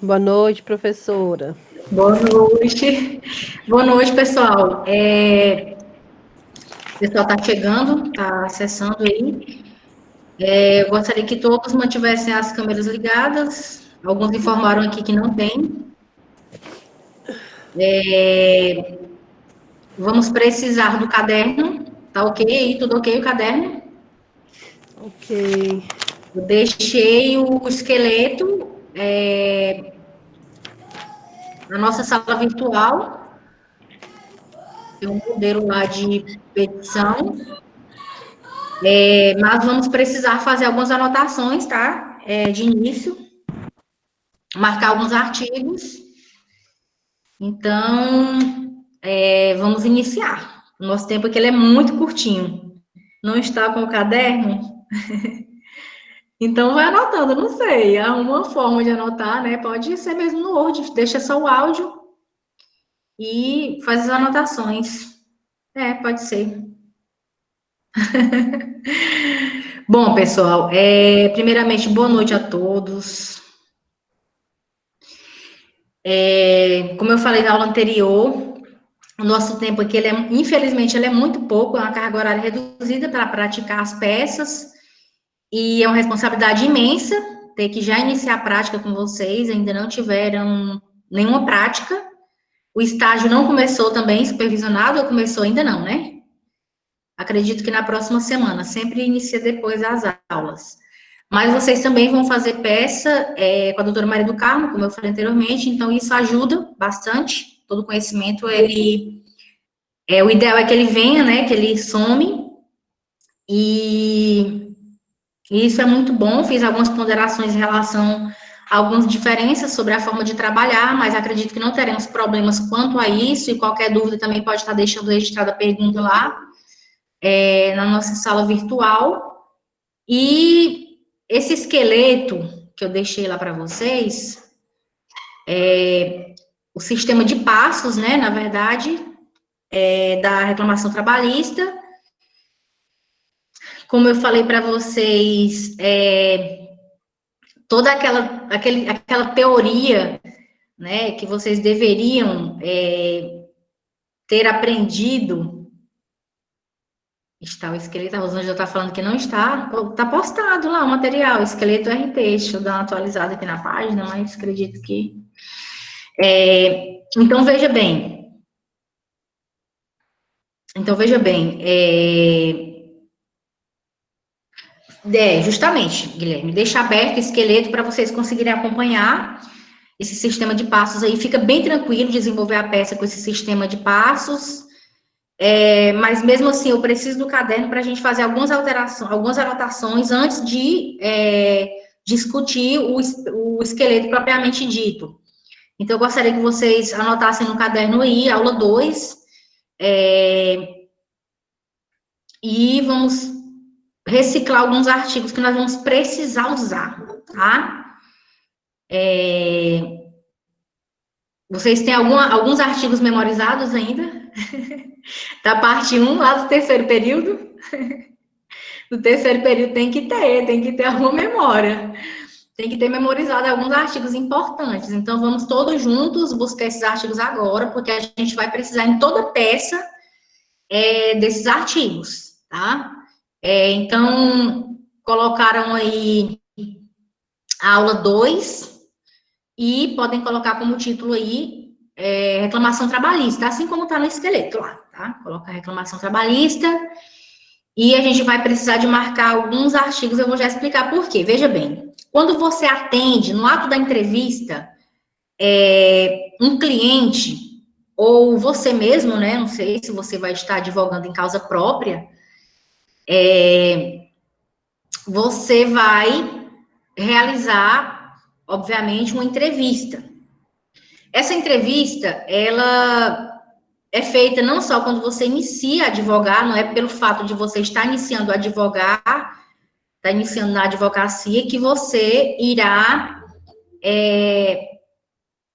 Boa noite, professora. Boa noite. Boa noite, pessoal. O pessoal está chegando, está acessando aí. Eu gostaria que todos mantivessem as câmeras ligadas. Alguns informaram aqui que não tem. Vamos precisar do caderno. Tá ok aí? Tudo ok o caderno? Ok. Eu deixei o esqueleto na nossa sala virtual. Tem um modelo lá de petição. Mas vamos precisar fazer algumas anotações, tá? De início, marcar alguns artigos. Então, vamos iniciar. O nosso tempo aqui ele é muito curtinho. Não está com o caderno? Então, vai anotando, não sei. Há uma forma de anotar, né? Pode ser mesmo no Word, deixa só o áudio e faz as anotações. Pode ser. Bom, pessoal, primeiramente, boa noite a todos. Como eu falei na aula anterior, o nosso tempo aqui, infelizmente, ele é muito pouco, é uma carga horária reduzida para praticar as peças, e é uma responsabilidade imensa ter que já iniciar a prática com vocês, ainda não tiveram nenhuma prática. O estágio não começou também, supervisionado, ou começou ainda não, né? Acredito que na próxima semana, sempre inicia depois das aulas. Mas vocês também vão fazer peça com a doutora Maria do Carmo, como eu falei anteriormente, então isso ajuda bastante. Todo conhecimento, o ideal é que ele venha, né, que ele some, e isso é muito bom. Fiz algumas ponderações em relação a algumas diferenças sobre a forma de trabalhar, mas acredito que não teremos problemas quanto a isso, e qualquer dúvida também pode estar deixando registrada a pergunta lá, na nossa sala virtual. E esse esqueleto que eu deixei lá para vocês, o sistema de passos, né, na verdade, da reclamação trabalhista. Como eu falei para vocês, toda aquela teoria, né, que vocês deveriam ter aprendido. Está o esqueleto, a Rosângela está falando que não está. Está postado lá o material, esqueleto RP. Deixa eu dar uma atualizada aqui na página, mas acredito que. Então, veja bem. Justamente, Guilherme, deixa aberto o esqueleto para vocês conseguirem acompanhar esse sistema de passos aí. Fica bem tranquilo desenvolver a peça com esse sistema de passos. Mas mesmo assim, eu preciso do caderno para a gente fazer algumas anotações antes de discutir o esqueleto propriamente dito. Então, eu gostaria que vocês anotassem no caderno aí, aula 2, e vamos reciclar alguns artigos que nós vamos precisar usar, tá? Vocês têm alguns artigos memorizados ainda? Da parte 1, lá do terceiro período? No terceiro período tem que ter alguma memória. Tem que ter memorizado alguns artigos importantes. Então, vamos todos juntos buscar esses artigos agora, porque a gente vai precisar em toda peça desses artigos, tá? Então, colocaram aí a aula 2 e podem colocar como título aí reclamação trabalhista, assim como está no esqueleto lá, tá? Coloca reclamação trabalhista. E a gente vai precisar de marcar alguns artigos, eu vou já explicar por quê. Veja bem, quando você atende, no ato da entrevista, um cliente, ou você mesmo, né, não sei se você vai estar advogando em causa própria, você vai realizar, obviamente, uma entrevista. Essa entrevista, ela é feita não só quando você inicia a advogar, não é pelo fato de você estar iniciando a advogar, está iniciando na advocacia, que você irá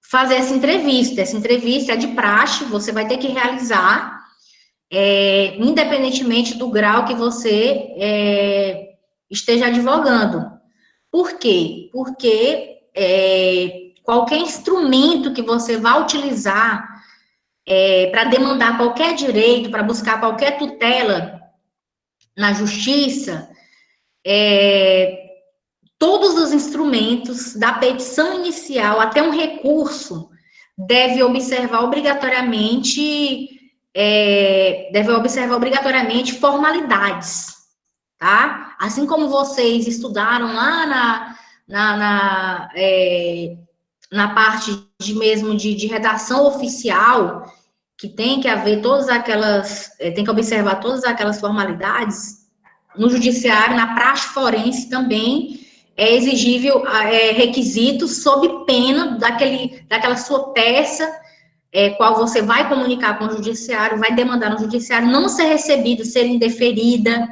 fazer essa entrevista. Essa entrevista é de praxe, você vai ter que realizar, independentemente do grau que você esteja advogando. Por quê? Porque qualquer instrumento que você vá utilizar para demandar qualquer direito, para buscar qualquer tutela na justiça, todos os instrumentos, da petição inicial até um recurso, deve observar obrigatoriamente formalidades, tá? Assim como vocês estudaram lá na parte de redação oficial, que tem que haver tem que observar todas aquelas formalidades, no judiciário, na praxe forense também é exigível requisitos sob pena daquela sua peça, qual você vai comunicar com o judiciário, vai demandar no judiciário, não ser recebida, ser indeferida.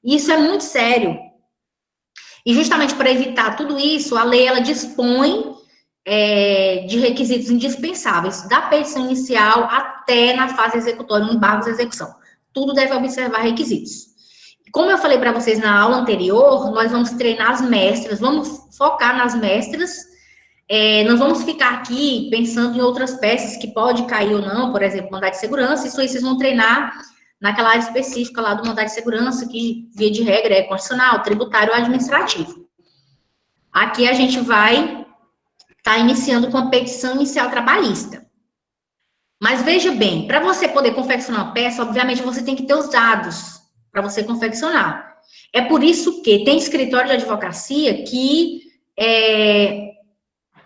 Isso é muito sério. E justamente para evitar tudo isso, a lei ela dispõe de requisitos indispensáveis, da petição inicial até na fase executória, no embargo de execução. Tudo deve observar requisitos. Como eu falei para vocês na aula anterior, nós vamos treinar as mestras, vamos focar nas mestras, nós vamos ficar aqui pensando em outras peças que pode cair ou não, por exemplo, mandado de segurança, isso aí vocês vão treinar naquela área específica lá do mandado de segurança, que, via de regra, é constitucional, tributário ou administrativo. Aqui a gente vai estar iniciando com a petição inicial trabalhista. Mas veja bem, para você poder confeccionar uma peça, obviamente você tem que ter os dados para você confeccionar. É por isso que tem escritório de advocacia que,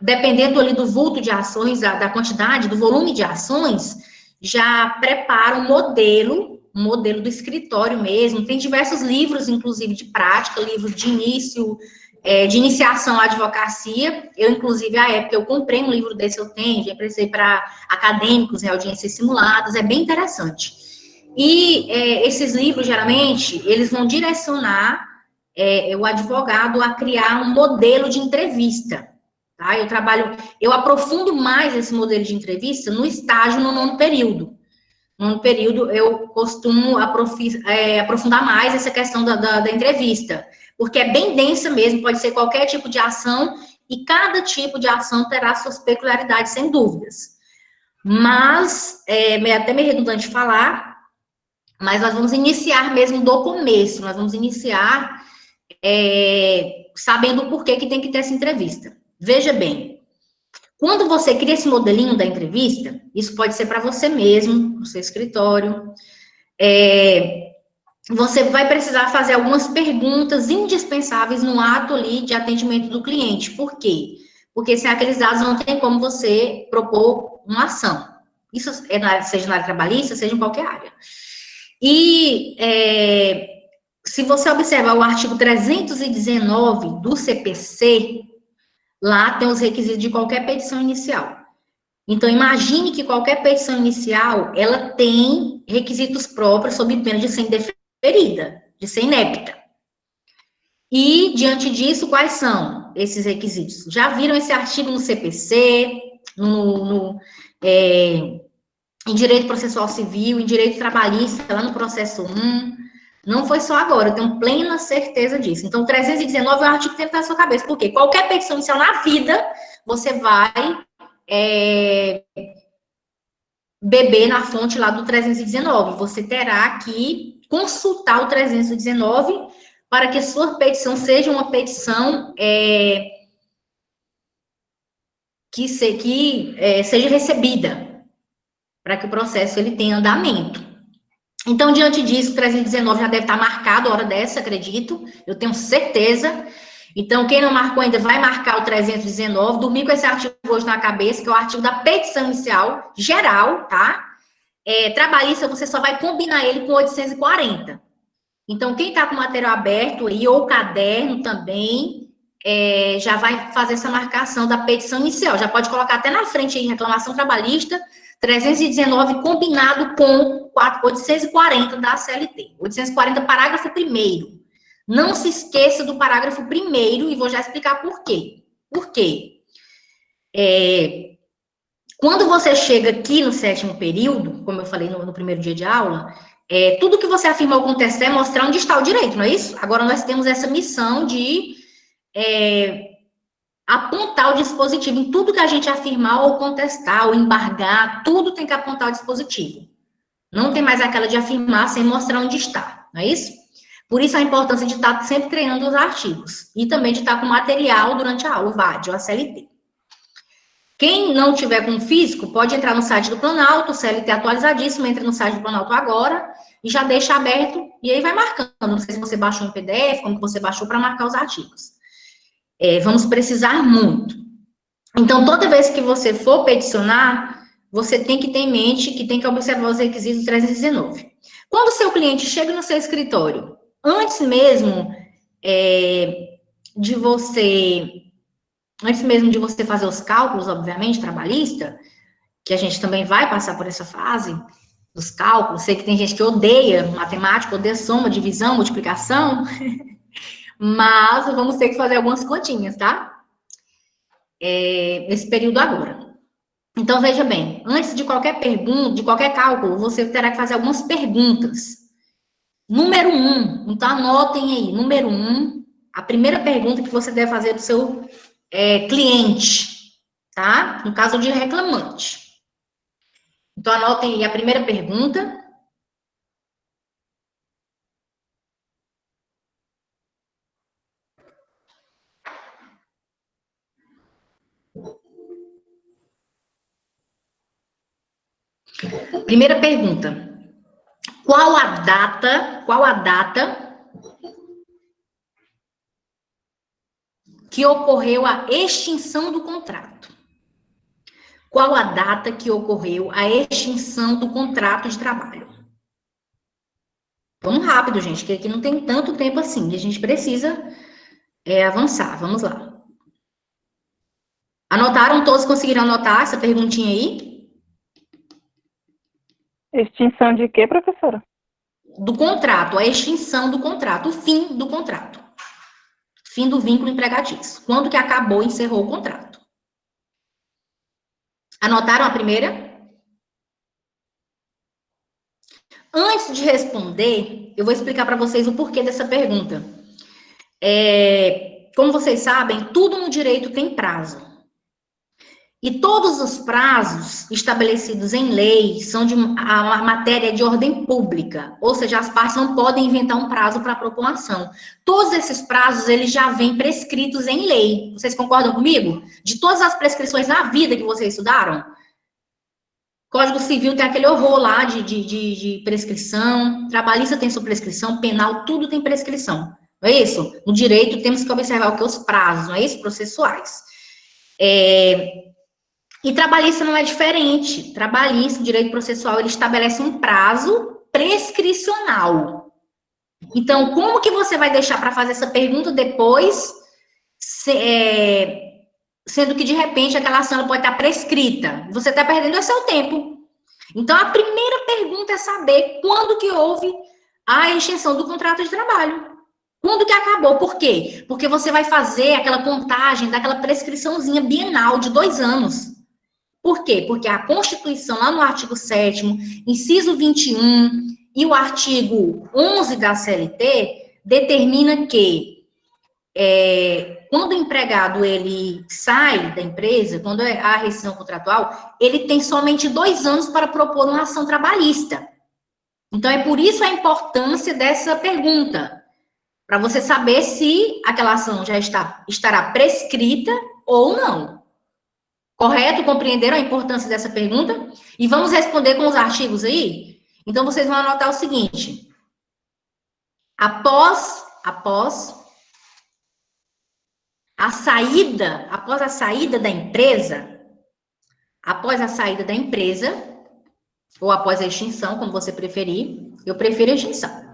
dependendo ali do vulto de ações, da quantidade, do volume de ações, já prepara um modelo do escritório mesmo. Tem diversos livros, inclusive, de prática, livros de início, de iniciação à advocacia. Eu, inclusive, à época, eu comprei um livro desse, eu tenho, já emprestei para acadêmicos em audiências simuladas, é bem interessante. E esses livros, geralmente, eles vão direcionar o advogado a criar um modelo de entrevista, tá? Eu aprofundo mais esse modelo de entrevista no estágio no nono período. No nono período, eu costumo aprofundar mais essa questão da entrevista, porque é bem densa mesmo, pode ser qualquer tipo de ação, e cada tipo de ação terá suas peculiaridades, sem dúvidas. Mas, até meio redundante falar, mas nós vamos iniciar mesmo do começo, nós vamos iniciar sabendo o porquê que tem que ter essa entrevista. Veja bem, quando você cria esse modelinho da entrevista, isso pode ser para você mesmo, no seu escritório, você vai precisar fazer algumas perguntas indispensáveis no ato ali de atendimento do cliente. Por quê? Porque sem aqueles dados não tem como você propor uma ação. Isso seja na área trabalhista, seja em qualquer área. E se você observar o artigo 319 do CPC, lá tem os requisitos de qualquer petição inicial. Então, imagine que qualquer petição inicial, ela tem requisitos próprios sob pena de ser indeferida, de ser inepta. E, diante disso, quais são esses requisitos? Já viram esse artigo no CPC, em direito processual civil, em direito trabalhista, lá no processo 1. Não foi só agora, eu tenho plena certeza disso. Então, 319 é um artigo que tem que estar na sua cabeça. Por quê? Qualquer petição inicial na vida, você vai beber na fonte lá do 319. Você terá que consultar o 319 para que a sua petição seja uma petição que seja recebida, para que o processo ele tenha andamento. Então, diante disso, o 319 já deve estar marcado a hora dessa, acredito, eu tenho certeza. Então, quem não marcou ainda, vai marcar o 319, dormir com esse artigo hoje na cabeça, que é o artigo da petição inicial, geral, tá? Trabalhista, você só vai combinar ele com 840. Então, quem está com o material aberto aí, ou caderno também, já vai fazer essa marcação da petição inicial. Já pode colocar até na frente aí, reclamação trabalhista, 319 combinado com 840 da CLT. 840, parágrafo 1º. Não se esqueça do parágrafo 1º e vou já explicar por quê. Por quê? Quando você chega aqui no 7º período, como eu falei no primeiro dia de aula, Tudo que você afirma ou contestar é mostrar onde está o direito, não é isso? Agora nós temos essa missão de apontar o dispositivo. Em tudo que a gente afirmar ou contestar, ou embargar, tudo tem que apontar o dispositivo. Não tem mais aquela de afirmar sem mostrar onde está, não é isso? Por isso a importância de estar sempre treinando os artigos. E também de estar com material durante a aula, o VAD, ou a CLT. Quem não tiver com físico, pode entrar no site do Planalto, CLT atualizadíssimo, entra no site do Planalto agora, e já deixa aberto, e aí vai marcando. Não sei se você baixou em PDF, como você baixou para marcar os artigos. Vamos precisar muito. Então, toda vez que você for peticionar, você tem que ter em mente que tem que observar os requisitos do 319. Quando o seu cliente chega no seu escritório, antes mesmo de você fazer os cálculos, obviamente, trabalhista, que a gente também vai passar por essa fase dos cálculos, sei que tem gente que odeia matemática, odeia soma, divisão, multiplicação, mas vamos ter que fazer algumas continhas, tá? Nesse período agora. Então, veja bem, antes de qualquer pergunta, de qualquer cálculo, você terá que fazer algumas perguntas. Número 1, então anotem aí, número 1, a primeira pergunta que você deve fazer para o seu cliente, tá? No caso de reclamante. Então, anotem aí a primeira pergunta. Primeira pergunta. Qual a data que ocorreu a extinção do contrato? Qual a data que ocorreu a extinção do contrato de trabalho? Vamos rápido, gente, que aqui não tem tanto tempo assim. A gente precisa avançar. Vamos lá. Anotaram? Todos conseguiram anotar essa perguntinha aí? Extinção de quê, professora? Do contrato, a extinção do contrato, o fim do contrato. Fim do vínculo empregatício. Quando que acabou, encerrou o contrato? Anotaram a primeira? Antes de responder, eu vou explicar para vocês o porquê dessa pergunta. Como vocês sabem, tudo no direito tem prazo. E todos os prazos estabelecidos em lei são de a matéria de ordem pública, ou seja, as partes não podem inventar um prazo para propor uma ação. Todos esses prazos, eles já vêm prescritos em lei. Vocês concordam comigo? De todas as prescrições na vida que vocês estudaram, Código Civil tem aquele horror lá de prescrição, trabalhista tem sua prescrição, penal, tudo tem prescrição. Não é isso? No direito, temos que observar o que? Os prazos, não é isso? Processuais. E trabalhista não é diferente. Trabalhista, o direito processual, ele estabelece um prazo prescricional. Então, como que você vai deixar para fazer essa pergunta depois, sendo que, de repente, aquela ação pode estar prescrita? Você está perdendo o seu tempo. Então, a primeira pergunta é saber quando que houve a extinção do contrato de trabalho. Quando que acabou? Por quê? Porque você vai fazer aquela contagem daquela prescriçãozinha bienal de 2 anos. Por quê? Porque a Constituição, lá no artigo 7º, inciso 21, e o artigo 11 da CLT, determina que quando o empregado ele sai da empresa, quando há rescisão contratual, ele tem somente 2 anos para propor uma ação trabalhista. Então, é por isso a importância dessa pergunta, para você saber se aquela ação já estará prescrita ou não. Correto? Compreenderam a importância dessa pergunta? E vamos responder com os artigos aí? Então, vocês vão anotar o seguinte. Após a saída da empresa, ou após a extinção, como você preferir, eu prefiro a extinção.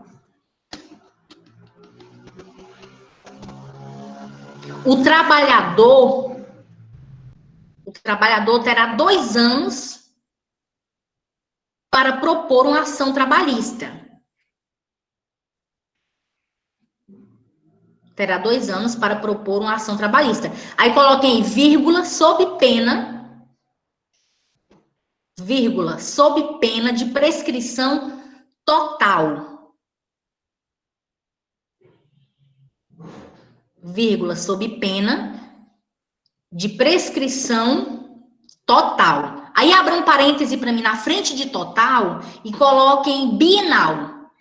O trabalhador terá 2 anos para propor uma ação trabalhista. Terá 2 anos para propor uma ação trabalhista. Aí coloquem aí, vírgula, sob pena de prescrição total, vírgula, sob pena de prescrição total. Aí abra um parêntese para mim na frente de total e coloquem bienal.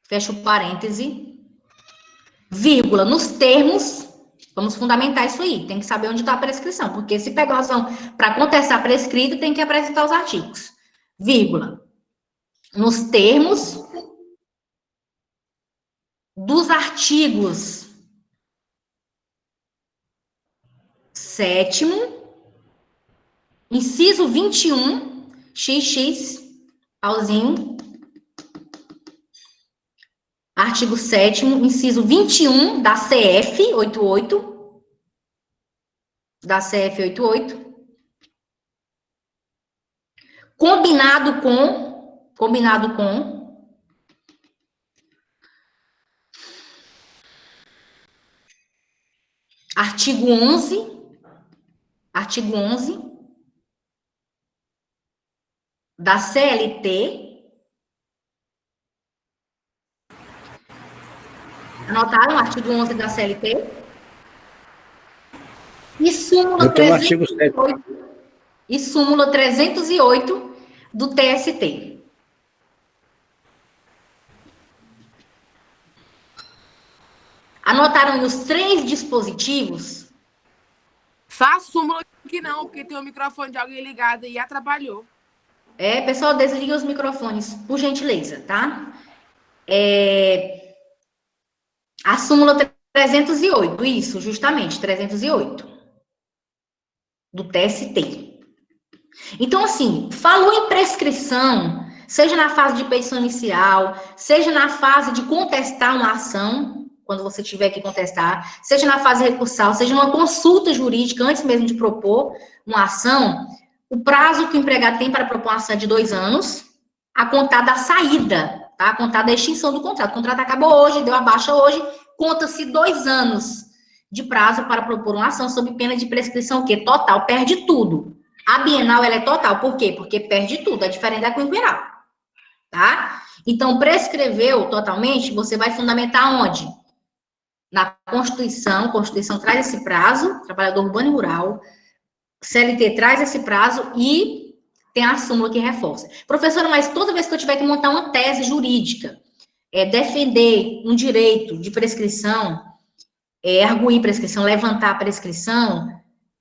Fecha o parêntese, vírgula, nos termos, vamos fundamentar isso aí, tem que saber onde está a prescrição, porque se pegar razão para contestar prescrito, tem que apresentar os artigos. Vírgula, nos termos dos artigos 7º, inciso 21, XX, pauzinho, artigo 7º, inciso 21 da CF 88, combinado com artigo 11 da CLT. Anotaram o artigo 11 da CLT? E súmula 308. E súmula 308 do TST. Anotaram os 3 dispositivos? Só a súmula que não, porque tem o microfone de alguém ligado e atrapalhou. Pessoal, desliguem os microfones, por gentileza, tá? A súmula 308, isso, justamente, 308, do TST. Então, assim, falou em prescrição, seja na fase de petição inicial, seja na fase de contestar uma ação, quando você tiver que contestar, seja na fase recursal, seja numa consulta jurídica, antes mesmo de propor uma ação, o prazo que o empregado tem para propor uma ação é de 2 anos, a contar da saída, tá? A contar da extinção do contrato. O contrato acabou hoje, deu a baixa hoje, conta-se 2 anos de prazo para propor uma ação sob pena de prescrição, o quê? Total, perde tudo. A bienal, ela é total, por quê? Porque perde tudo, é diferente da quinquenal, tá? Então, prescreveu totalmente, você vai fundamentar onde? Na Constituição, a Constituição traz esse prazo, trabalhador urbano e rural, CLT traz esse prazo e tem a súmula que reforça. Professora, mas toda vez que eu tiver que montar uma tese jurídica, defender um direito de prescrição, arguir prescrição, levantar a prescrição,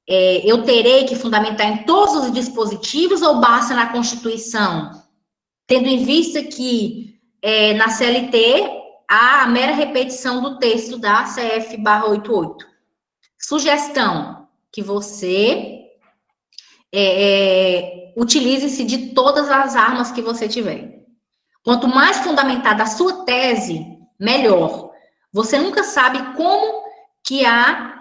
eu terei que fundamentar em todos os dispositivos ou basta na Constituição? Tendo em vista que na CLT há a mera repetição do texto da CF/88. Sugestão, que você utilize-se de todas as armas que você tiver. Quanto mais fundamentada a sua tese, melhor. Você nunca sabe como que a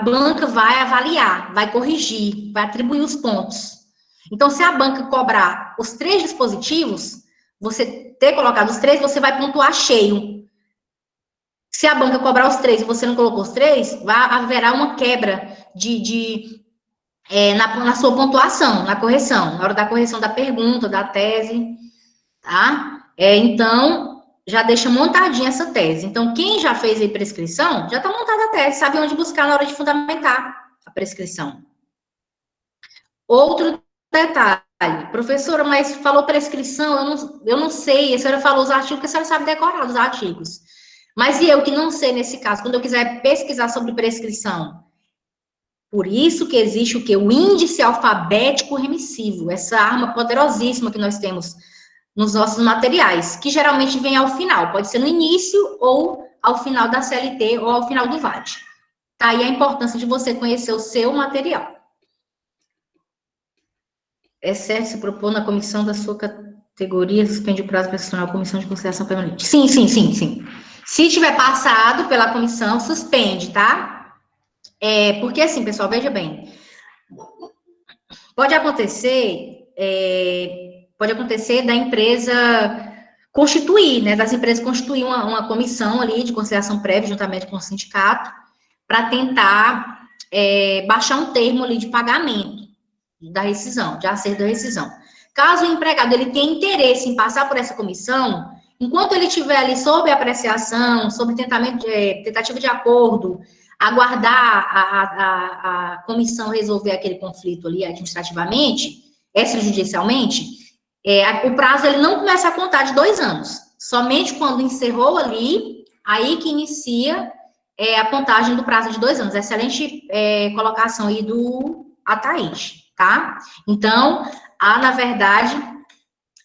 banca vai avaliar, vai corrigir, vai atribuir os pontos. Então, se a banca cobrar os 3 dispositivos, você ter colocado os 3, você vai pontuar cheio. Se a banca cobrar os 3 e você não colocou os 3, haverá uma quebra na sua pontuação, na correção, na hora da correção da pergunta, da tese, tá? Então, já deixa montadinha essa tese. Então, quem já fez a prescrição, já está montada a tese, sabe onde buscar na hora de fundamentar a prescrição. Outro detalhe, professora, mas falou prescrição, eu não sei, a senhora falou os artigos, porque a senhora sabe decorar os artigos. Mas e eu que não sei nesse caso, quando eu quiser pesquisar sobre prescrição? Por isso que existe o quê? O índice alfabético remissivo, essa arma poderosíssima que nós temos nos nossos materiais, que geralmente vem ao final, pode ser no início ou ao final da CLT ou ao final do VAD. Tá aí a importância de você conhecer o seu material. É certo se propor na comissão da sua categoria, suspende o prazo prescricional, comissão de conciliação permanente. Sim. Se tiver passado pela comissão, suspende, tá? Porque assim, pessoal, veja bem, pode acontecer da empresa constituir, né, das empresas constituir uma comissão ali de conciliação prévia, juntamente com o sindicato, para tentar baixar um termo ali de pagamento, da rescisão, de acerto da rescisão. Caso o empregado ele tenha interesse em passar por essa comissão, enquanto ele estiver ali sob apreciação, sob tentativa de acordo, aguardar a comissão resolver aquele conflito ali administrativamente, extrajudicialmente, o prazo ele não começa a contar de 2 anos. Somente quando encerrou ali, aí que inicia a contagem do prazo de 2 anos. Excelente colocação aí do Ataíde, tá? Então, há, na verdade,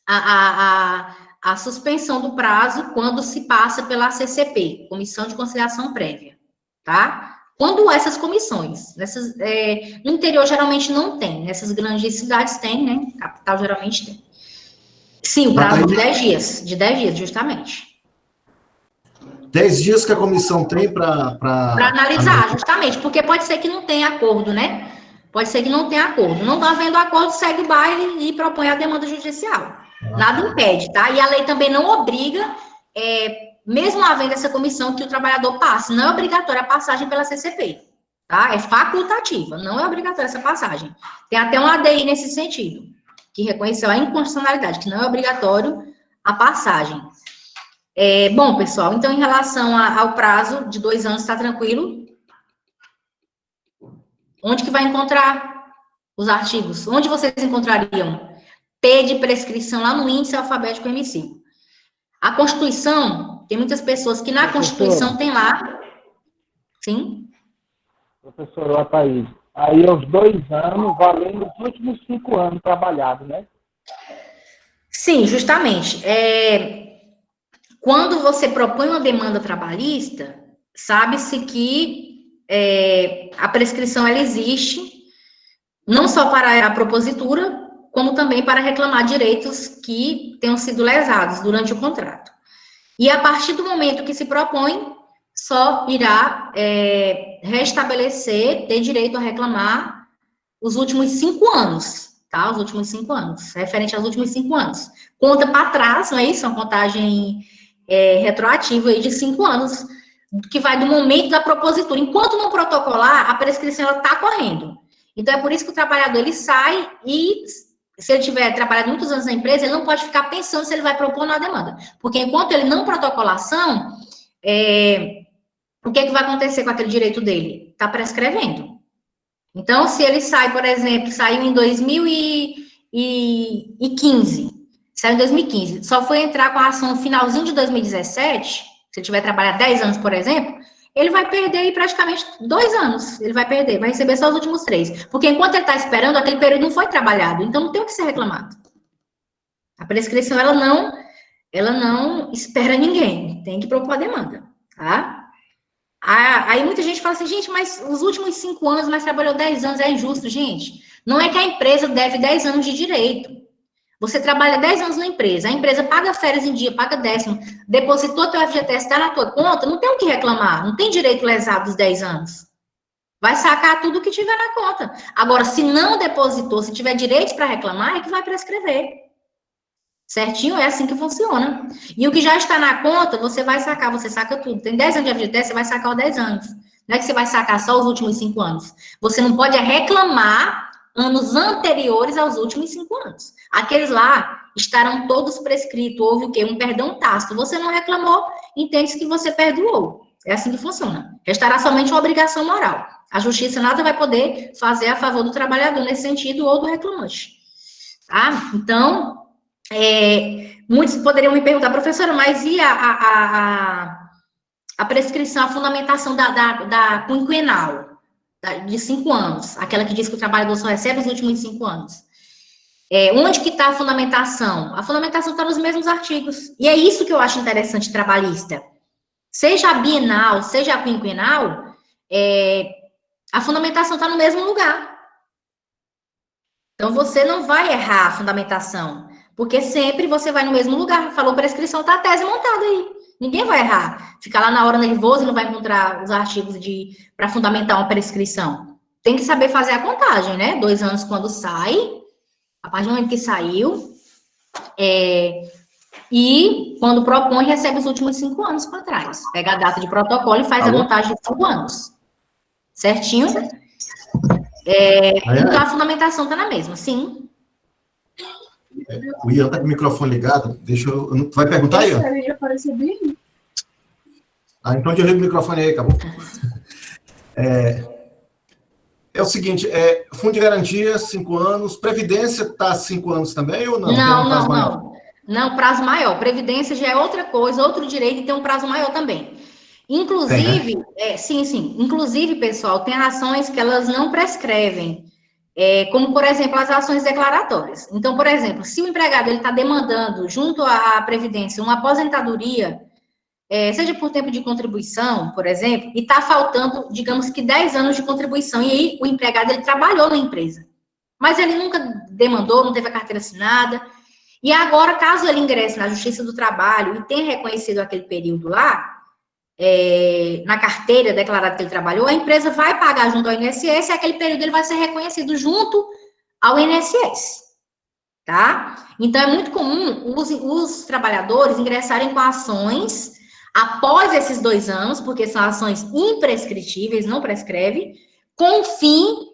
a suspensão do prazo quando se passa pela CCP, Comissão de Conciliação Prévia, tá? Quando essas comissões, no interior geralmente não tem, nessas grandes cidades tem, né? Capital geralmente tem. Sim, o prazo de 10 dias, justamente. 10 dias que a comissão tem para analisar, justamente, porque pode ser que não tenha acordo, né? Pode ser que não tenha acordo. Não está havendo acordo, segue o baile e propõe a demanda judicial. Nada impede, tá? E a lei também não obriga, mesmo havendo essa comissão, que o trabalhador passe. Não é obrigatória a passagem pela CCP, tá? É facultativa, não é obrigatória essa passagem. Tem até um ADI nesse sentido, que reconheceu a inconstitucionalidade, que não é obrigatório a passagem. Bom, pessoal, então, em relação ao prazo de 2 anos, está tranquilo? Onde que vai encontrar os artigos? Onde vocês encontrariam? P de prescrição lá no índice alfabético emissivo. A Constituição, tem muitas pessoas que na Constituição tem lá. Sim? Professor Ataíde, aí aos 2 anos, valendo os últimos 5 anos trabalhados, né? Sim, justamente. Quando você propõe uma demanda trabalhista, sabe-se que a prescrição ela existe não só para a propositura, como também para reclamar direitos que tenham sido lesados durante o contrato. E a partir do momento que se propõe, só irá restabelecer, ter direito a reclamar os últimos 5 anos, tá? Os últimos 5 anos, referente aos últimos 5 anos. Conta para trás, não é isso? Uma contagem retroativa aí de 5 anos, que vai do momento da propositura. Enquanto não protocolar, a prescrição está correndo. Então, é por isso que o trabalhador, ele sai e, se ele tiver trabalhado muitos anos na empresa, ele não pode ficar pensando se ele vai propor ou não a demanda. Porque enquanto ele não protocolar ação, o que vai acontecer com aquele direito dele? Está prescrevendo. Então, se ele sai, por exemplo, saiu em 2015, saiu em 2015, só foi entrar com a ação no finalzinho de 2017, se ele tiver trabalhado 10 anos, por exemplo, ele vai perder aí praticamente 2 anos. Ele vai perder, vai receber só os últimos 3. Porque enquanto ele está esperando, aquele período não foi trabalhado. Então, não tem o que ser reclamado. A prescrição, ela não espera ninguém. Tem que propor a demanda, tá? Aí muita gente fala assim, gente, mas os últimos 5 anos, mas trabalhou 10 anos, é injusto, gente. Não é que a empresa deve 10 anos de direito. Você trabalha 10 anos na empresa, a empresa paga férias em dia, paga 10º, depositou teu FGTS, está na tua conta, não tem o que reclamar, não tem direito lesado dos 10 anos. Vai sacar tudo que tiver na conta. Agora, se não depositou, se tiver direitos para reclamar, é que vai prescrever. Certinho? É assim que funciona. E o que já está na conta, você vai sacar, você saca tudo. Tem 10 anos de FGTS, você vai sacar os 10 anos. Não é que você vai sacar só os últimos 5 anos. Você não pode reclamar anos anteriores aos últimos 5 anos. Aqueles lá estarão todos prescritos. Houve o quê? Um perdão tácito. Você não reclamou, entende-se que você perdoou. É assim que funciona. Restará somente uma obrigação moral. A justiça nada vai poder fazer a favor do trabalhador nesse sentido ou do reclamante. Tá? Então, muitos poderiam me perguntar, professora, mas e a prescrição, a fundamentação da quinquenal? De 5 anos, aquela que diz que o trabalhador só recebe os últimos 5 anos. Onde que está a fundamentação? A fundamentação está nos mesmos artigos. E é isso que eu acho interessante trabalhista. Seja a bienal, seja a quinquenal, a fundamentação está no mesmo lugar. Então, você não vai errar a fundamentação, porque sempre você vai no mesmo lugar. Falou prescrição, está a tese montada aí. Ninguém vai errar. Ficar lá na hora nervoso e não vai encontrar os artigos para fundamentar uma prescrição. Tem que saber fazer a contagem, né? 2 anos quando sai, a partir do momento que saiu, e quando propõe, recebe os últimos 5 anos para trás. Pega a data de protocolo e faz a contagem de 5 anos. Certinho? Então, a fundamentação está na mesma, sim. O Ian tá com o microfone ligado. Deixa eu. Tu vai perguntar, Ian? Então desliga o microfone aí, acabou. É o seguinte, fundo de garantia, 5 anos. Previdência está 5 anos também ou não? Tem um prazo maior? Não. Não, prazo maior. Previdência já é outra coisa, outro direito e tem um prazo maior também. Inclusive, sim. Inclusive, pessoal, tem ações que elas não prescrevem. Como, por exemplo, as ações declaratórias. Então, por exemplo, se o empregado está demandando, junto à Previdência, uma aposentadoria, seja por tempo de contribuição, por exemplo, e está faltando, digamos que 10 anos de contribuição, e aí o empregado ele trabalhou na empresa, mas ele nunca demandou, não teve a carteira assinada, e agora, caso ele ingresse na Justiça do Trabalho e tenha reconhecido aquele período lá, na carteira declarada que ele trabalhou, a empresa vai pagar junto ao INSS e aquele período ele vai ser reconhecido junto ao INSS, tá? Então, é muito comum os trabalhadores ingressarem com ações após esses 2 anos, porque são ações imprescritíveis, não prescreve, com o fim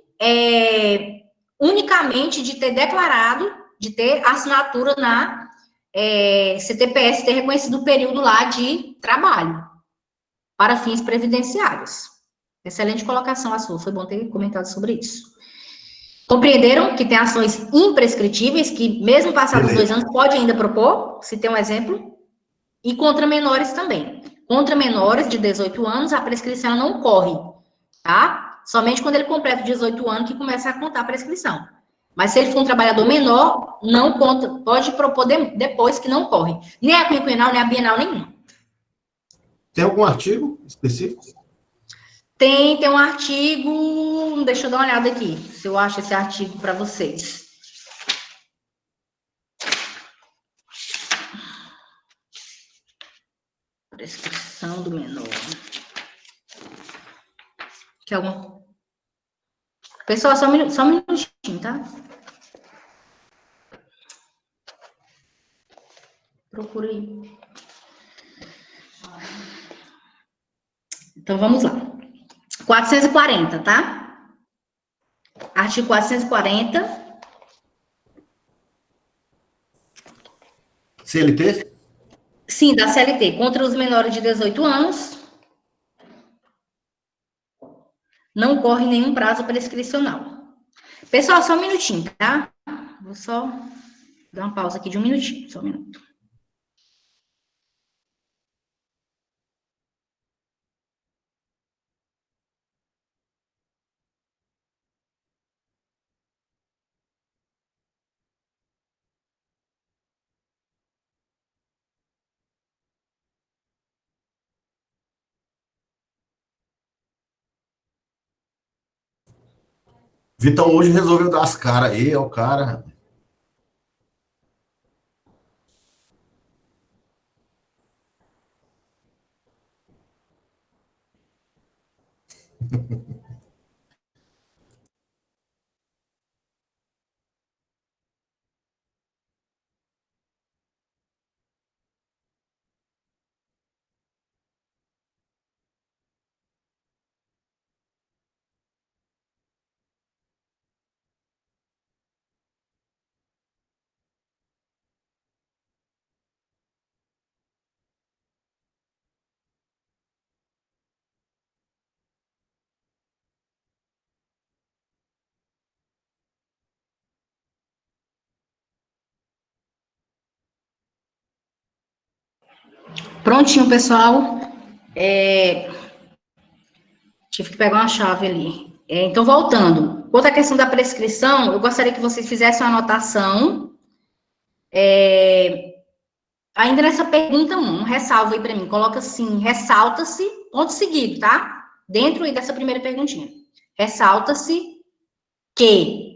unicamente de ter declarado, de ter assinatura na CTPS, ter reconhecido o período lá de trabalho, para fins previdenciários. Excelente colocação a sua, foi bom ter comentado sobre isso. Compreenderam que tem ações imprescritíveis, que mesmo passados os 2 anos, pode ainda propor, se tem um exemplo, e contra menores também. Contra menores de 18 anos, a prescrição não corre, tá? Somente quando ele completa 18 anos que começa a contar a prescrição. Mas se ele for um trabalhador menor, não conta, pode propor depois que não corre. Nem a quinquenal, nem a bienal nenhuma. Tem algum artigo específico? Tem um artigo, deixa eu dar uma olhada aqui, se eu acho esse artigo para vocês. Prescrição do menor. Quer algum? Pessoal, só um minutinho, tá? Procura aí. Então, vamos lá. 440, tá? Artigo 440. CLT? Sim, da CLT. Contra os menores de 18 anos, não corre nenhum prazo prescricional. Pessoal, só um minutinho, tá? Vou só dar uma pausa aqui de 1 minutinho, só um minuto. Vitão hoje resolveu dar as caras aí, é o cara. Prontinho, pessoal. Tive que pegar uma chave ali. Então, voltando. Quanto à questão da prescrição, eu gostaria que vocês fizessem uma anotação. Ainda nessa pergunta 1, ressalva aí para mim. Coloca assim, ressalta-se, ponto seguido, tá? Dentro aí dessa primeira perguntinha. Ressalta-se que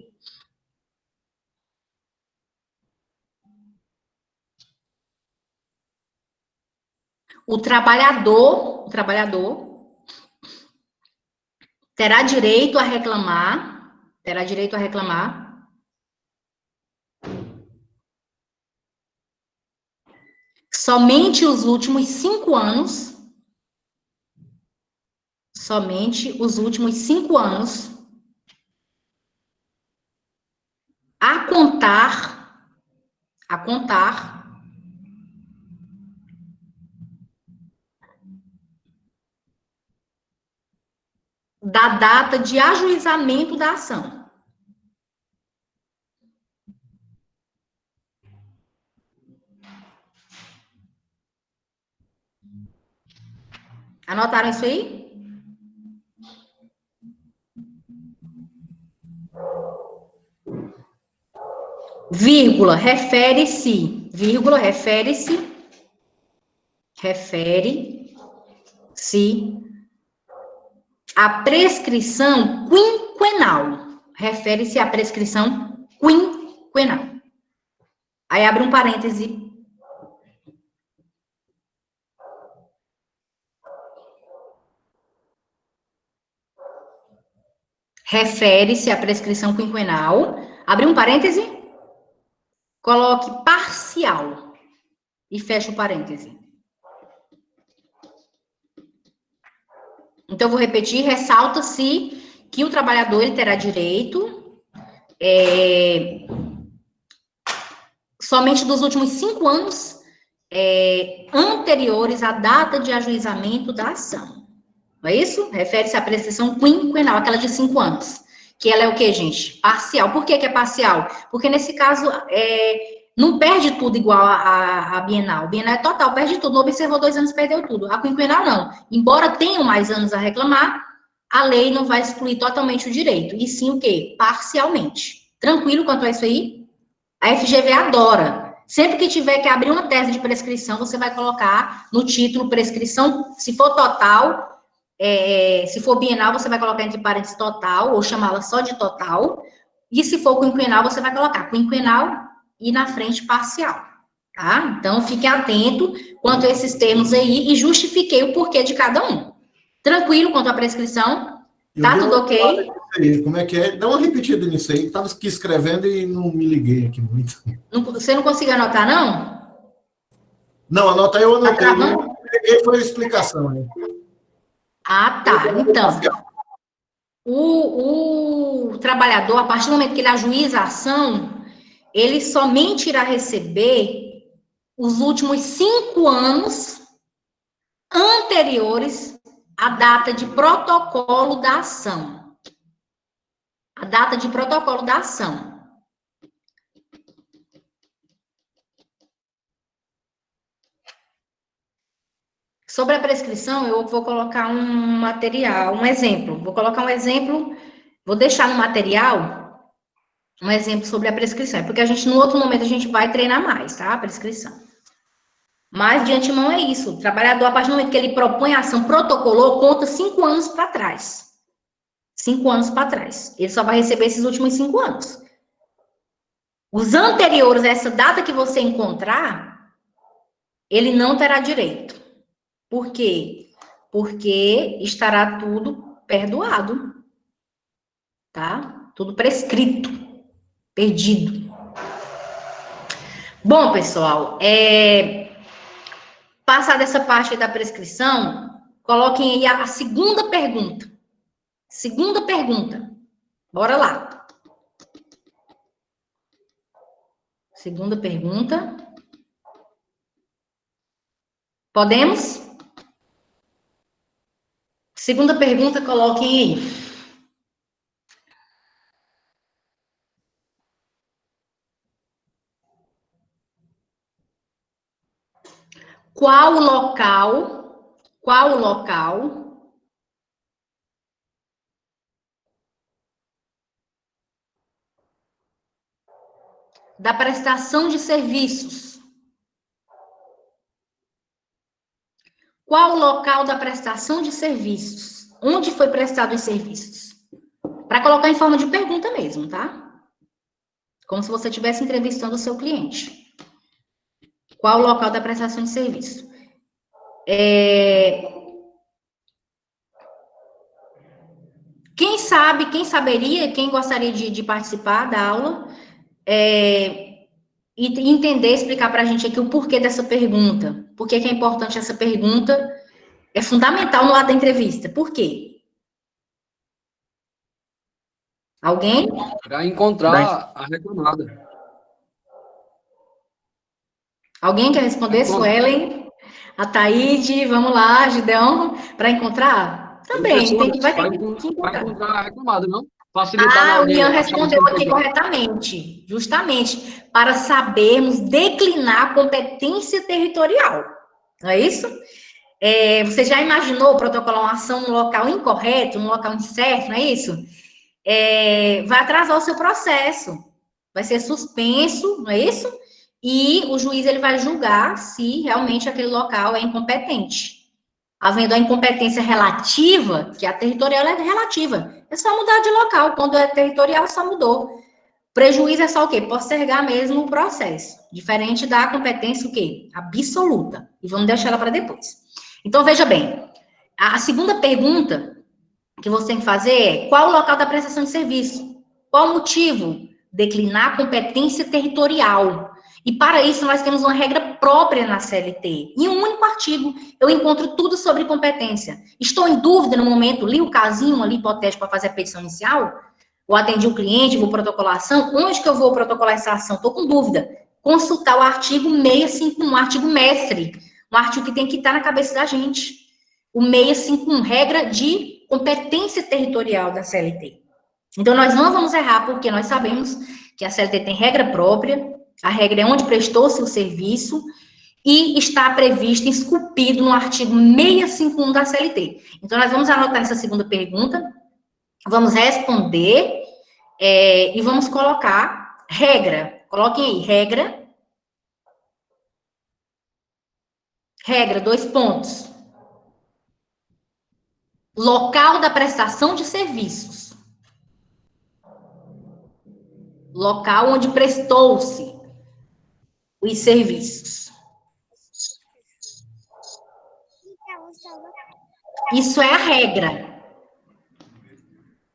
o trabalhador terá direito a reclamar somente os últimos 5 anos, contar da data de ajuizamento da ação. Anotaram isso aí? Vírgula, refere-se à prescrição quinquenal. Refere-se à prescrição quinquenal. Aí abre um parêntese. Refere-se à prescrição quinquenal. Abre um parêntese. Coloque parcial. E fecha o parêntese. Então, eu vou repetir. Ressalta-se que o trabalhador ele terá direito somente dos últimos 5 anos anteriores à data de ajuizamento da ação. Não é isso? Refere-se à prescrição quinquenal, aquela de 5 anos. Que ela é o quê, gente? Parcial. Por que é parcial? Porque, nesse caso, não perde tudo igual a bienal. A bienal é total, perde tudo. Não observou 2 anos, perdeu tudo. A quinquenal, não. Embora tenham mais anos a reclamar, a lei não vai excluir totalmente o direito. E sim o quê? Parcialmente. Tranquilo quanto a isso aí? A FGV adora. Sempre que tiver que abrir uma tese de prescrição, você vai colocar no título prescrição, se for total, se for bienal, você vai colocar entre parênteses total, ou chamá-la só de total. E se for quinquenal, você vai colocar quinquenal e na frente parcial, tá? Então, fique atento quanto a esses termos aí e justifiquei o porquê de cada um. Tranquilo quanto à prescrição? Tá tudo ok? Como é que é? Dá uma repetida nisso aí. Estava aqui escrevendo e não me liguei aqui muito. Você não conseguiu anotar, não? Não, anota aí, eu anotei. Tá travando? Peguei, foi a explicação aí. Ah, tá. Então, o trabalhador, a partir do momento que ele ajuiza a ação, ele somente irá receber os últimos 5 anos anteriores à data de protocolo da ação. A data de protocolo da ação. Sobre a prescrição, eu vou colocar um material, um exemplo. Vou colocar um exemplo, vou deixar no material um exemplo sobre a prescrição, porque no outro momento, a gente vai treinar mais, tá? A prescrição. Mas, de antemão, é isso. O trabalhador, a partir do momento que ele propõe a ação, protocolou, conta 5 anos para trás. 5 anos para trás. Ele só vai receber esses últimos 5 anos. Os anteriores a essa data que você encontrar, ele não terá direito. Por quê? Porque estará tudo perdoado. Tá? Tudo prescrito. Perdido. Bom, pessoal, passada essa parte da prescrição, coloquem aí a segunda pergunta. Segunda pergunta. Bora lá. Segunda pergunta. Podemos? Segunda pergunta, coloquem aí. Qual o local da prestação de serviços? Qual o local da prestação de serviços? Onde foi prestado os serviços? Para colocar em forma de pergunta mesmo, tá? Como se você estivesse entrevistando o seu cliente. Qual o local da prestação de serviço? Quem saberia, quem gostaria de participar da aula, e entender, explicar para a gente aqui o porquê dessa pergunta. Por que é importante essa pergunta? É fundamental no ato da entrevista. Por quê? Alguém? Para encontrar a reclamada. Alguém quer responder? Suelen, a Taíde, vamos lá, Gideon, para encontrar? Também, vai ter que Vai encontrar. encontrar reclamado, não? Facilitar na O hora de Ian achar a respondeu aqui CNPJ. corretamente, justamente para sabermos declinar a competência territorial, não é isso? Você já imaginou protocolar uma ação no local incorreto, no local incerto, não é isso? Vai atrasar o seu processo, vai ser suspenso, não é isso? E o juiz ele vai julgar se realmente aquele local é incompetente. Havendo a incompetência relativa, que a territorial é relativa, é só mudar de local. Quando é territorial, só mudou. Prejuízo é só o quê? Postergar mesmo o processo. Diferente da competência, o quê? Absoluta. E vamos deixar ela para depois. Então, veja bem. A segunda pergunta que você tem que fazer é: qual o local da prestação de serviço? Qual o motivo? Declinar a competência territorial. E para isso, nós temos uma regra própria na CLT. Em um único artigo, eu encontro tudo sobre competência. Estou em dúvida no momento, li o casinho ali hipotético para fazer a petição inicial, ou atendi o cliente, vou protocolar a ação, onde que eu vou protocolar essa ação? Estou com dúvida. Consultar o artigo 651, um artigo mestre, um artigo que tem que estar na cabeça da gente. O 651, regra de competência territorial da CLT. Então, nós não vamos errar, porque nós sabemos que a CLT tem regra própria, a regra é onde prestou-se o serviço, e está previsto, esculpido no artigo 651 da CLT. Então, nós vamos anotar essa segunda pergunta, vamos responder, e vamos colocar regra. Coloquem aí, regra. Regra, 2 pontos. Local da prestação de serviços. Local onde prestou-se os serviços. Isso é a regra.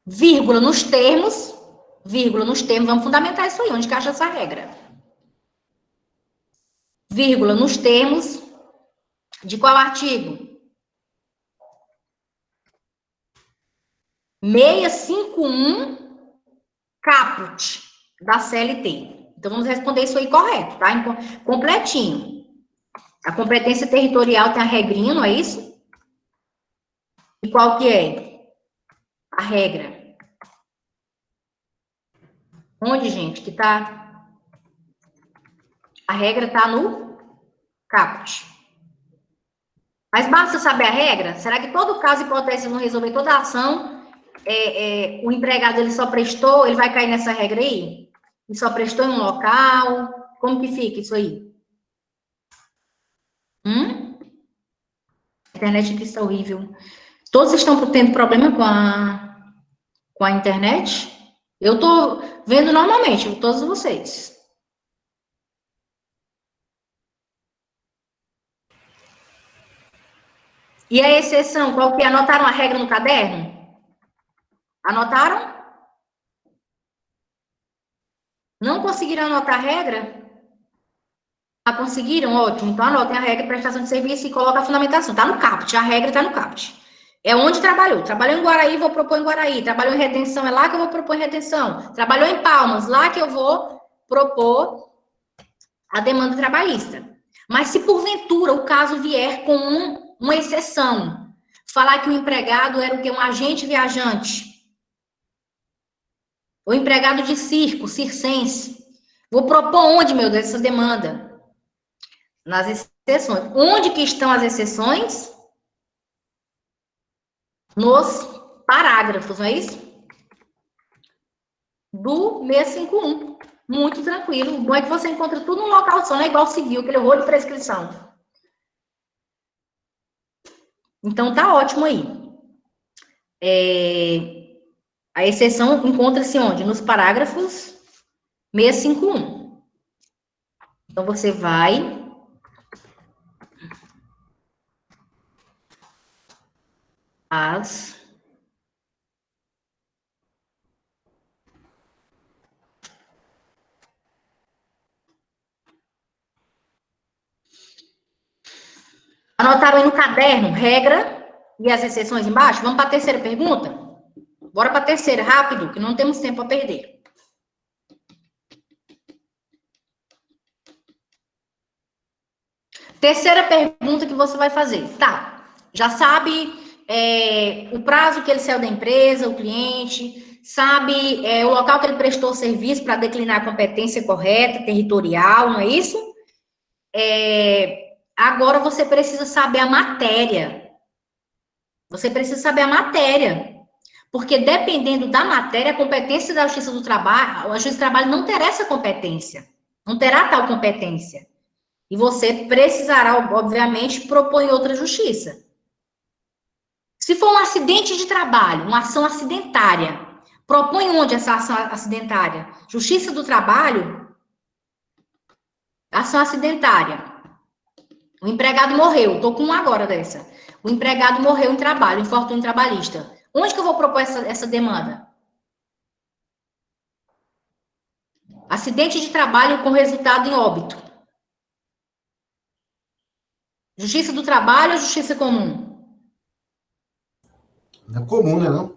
Vírgula nos termos, vamos fundamentar isso aí, onde que acha essa regra? Vírgula nos termos de qual artigo? 651 caput da CLT. Então, vamos responder isso aí correto, tá? Completinho. A competência territorial tem a regrinha, não é isso? E qual que é a regra? Onde, gente, que tá? A regra tá no caput. Mas basta saber a regra? Será que todo caso hipotético não resolver toda a ação, o empregado ele só prestou, ele vai cair nessa regra aí? Ele só prestou em um local? Como que fica isso aí? A internet aqui está horrível. Todos estão tendo problema com a internet? Eu tô vendo normalmente, todos vocês. E a exceção, qual que é? Anotaram a regra no caderno? Anotaram? Não conseguiram anotar a regra? Ah, conseguiram? Ótimo. Então, anotem a regra de prestação de serviço e coloca a fundamentação. Tá no caput, a regra tá no caput. É onde trabalhou. Trabalhou em Guaraí, vou propor em Guaraí. Trabalhou em Redenção, é lá que eu vou propor em Redenção. Trabalhou em Palmas, lá que eu vou propor a demanda trabalhista. Mas se porventura o caso vier com uma exceção, falar que o empregado era o quê? Um agente viajante, o empregado de circo, circense, vou propor onde, meu Deus, essa demanda? Nas exceções. Onde que estão as exceções? Nos parágrafos, não é isso? Do 651. Muito tranquilo. O bom é que você encontra tudo num local só, não é igual civil, aquele rolo de prescrição. Então, tá ótimo aí. A exceção encontra-se onde? Nos parágrafos 651. Então, você vai... Anotaram aí no caderno, regra e as exceções embaixo? Vamos para a terceira pergunta? Bora para a terceira, rápido, que não temos tempo a perder. Terceira pergunta que você vai fazer. Tá, já sabe o prazo que ele saiu da empresa, o cliente, sabe o local que ele prestou serviço para declinar a competência correta, territorial, não é isso? Agora você precisa saber a matéria. Você precisa saber a matéria. Porque dependendo da matéria, a competência da Justiça do Trabalho, a Justiça do Trabalho não terá essa competência. Não terá tal competência. E você precisará, obviamente, propor em outra justiça. Se for um acidente de trabalho, uma ação acidentária, propõe onde essa ação acidentária? Justiça do Trabalho, ação acidentária. O empregado morreu, estou com uma agora dessa. O empregado morreu em trabalho, infortúnio trabalhista. Onde que eu vou propor essa demanda? Acidente de trabalho com resultado em óbito. Justiça do Trabalho ou Justiça Comum? É comum, né, não?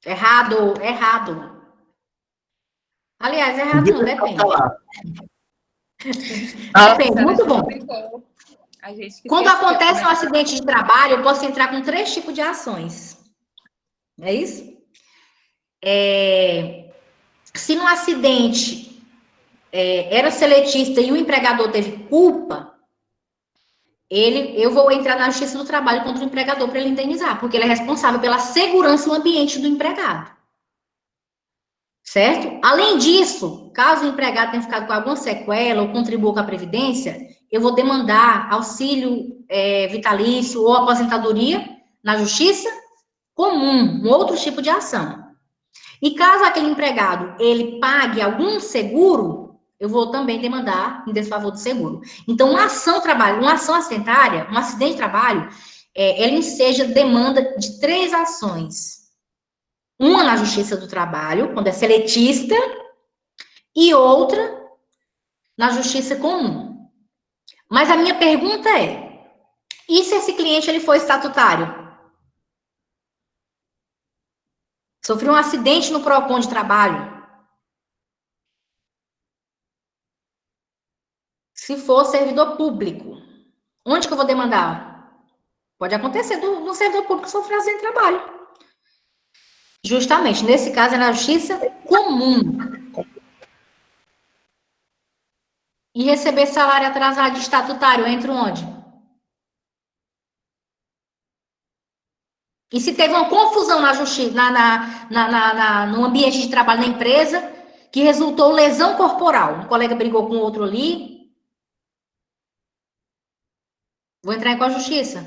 Errado. Aliás, errado não, depende. Depende, muito bom. Quando acontece um acidente de trabalho, eu posso entrar com 3 tipos de ações. É isso? Se no acidente era seletista e o empregador teve culpa, eu vou entrar na Justiça do Trabalho contra o empregador para ele indenizar, porque ele é responsável pela segurança no ambiente do empregado. Certo? Além disso, caso o empregado tenha ficado com alguma sequela ou contribua com a Previdência, eu vou demandar auxílio vitalício ou aposentadoria na Justiça Comum, um outro tipo de ação. E caso aquele empregado ele pague algum seguro, eu vou também demandar em desfavor do seguro. Então, uma ação acidentária, um acidente de trabalho, ela enseja demanda de 3 ações. Uma na Justiça do Trabalho, quando é seletista, e outra na Justiça Comum. Mas a minha pergunta e se esse cliente ele for estatutário? Sofreu um acidente no PROCON de trabalho? Se for servidor público, onde que eu vou demandar? Pode acontecer do servidor público sofrer acidente de trabalho. Justamente, nesse caso é na Justiça Comum. E receber salário atrasado de estatutário, eu entro onde? E se teve uma confusão na justiça, no ambiente de trabalho na empresa, que resultou lesão corporal, um colega brigou com o outro ali, vou entrar em qual justiça?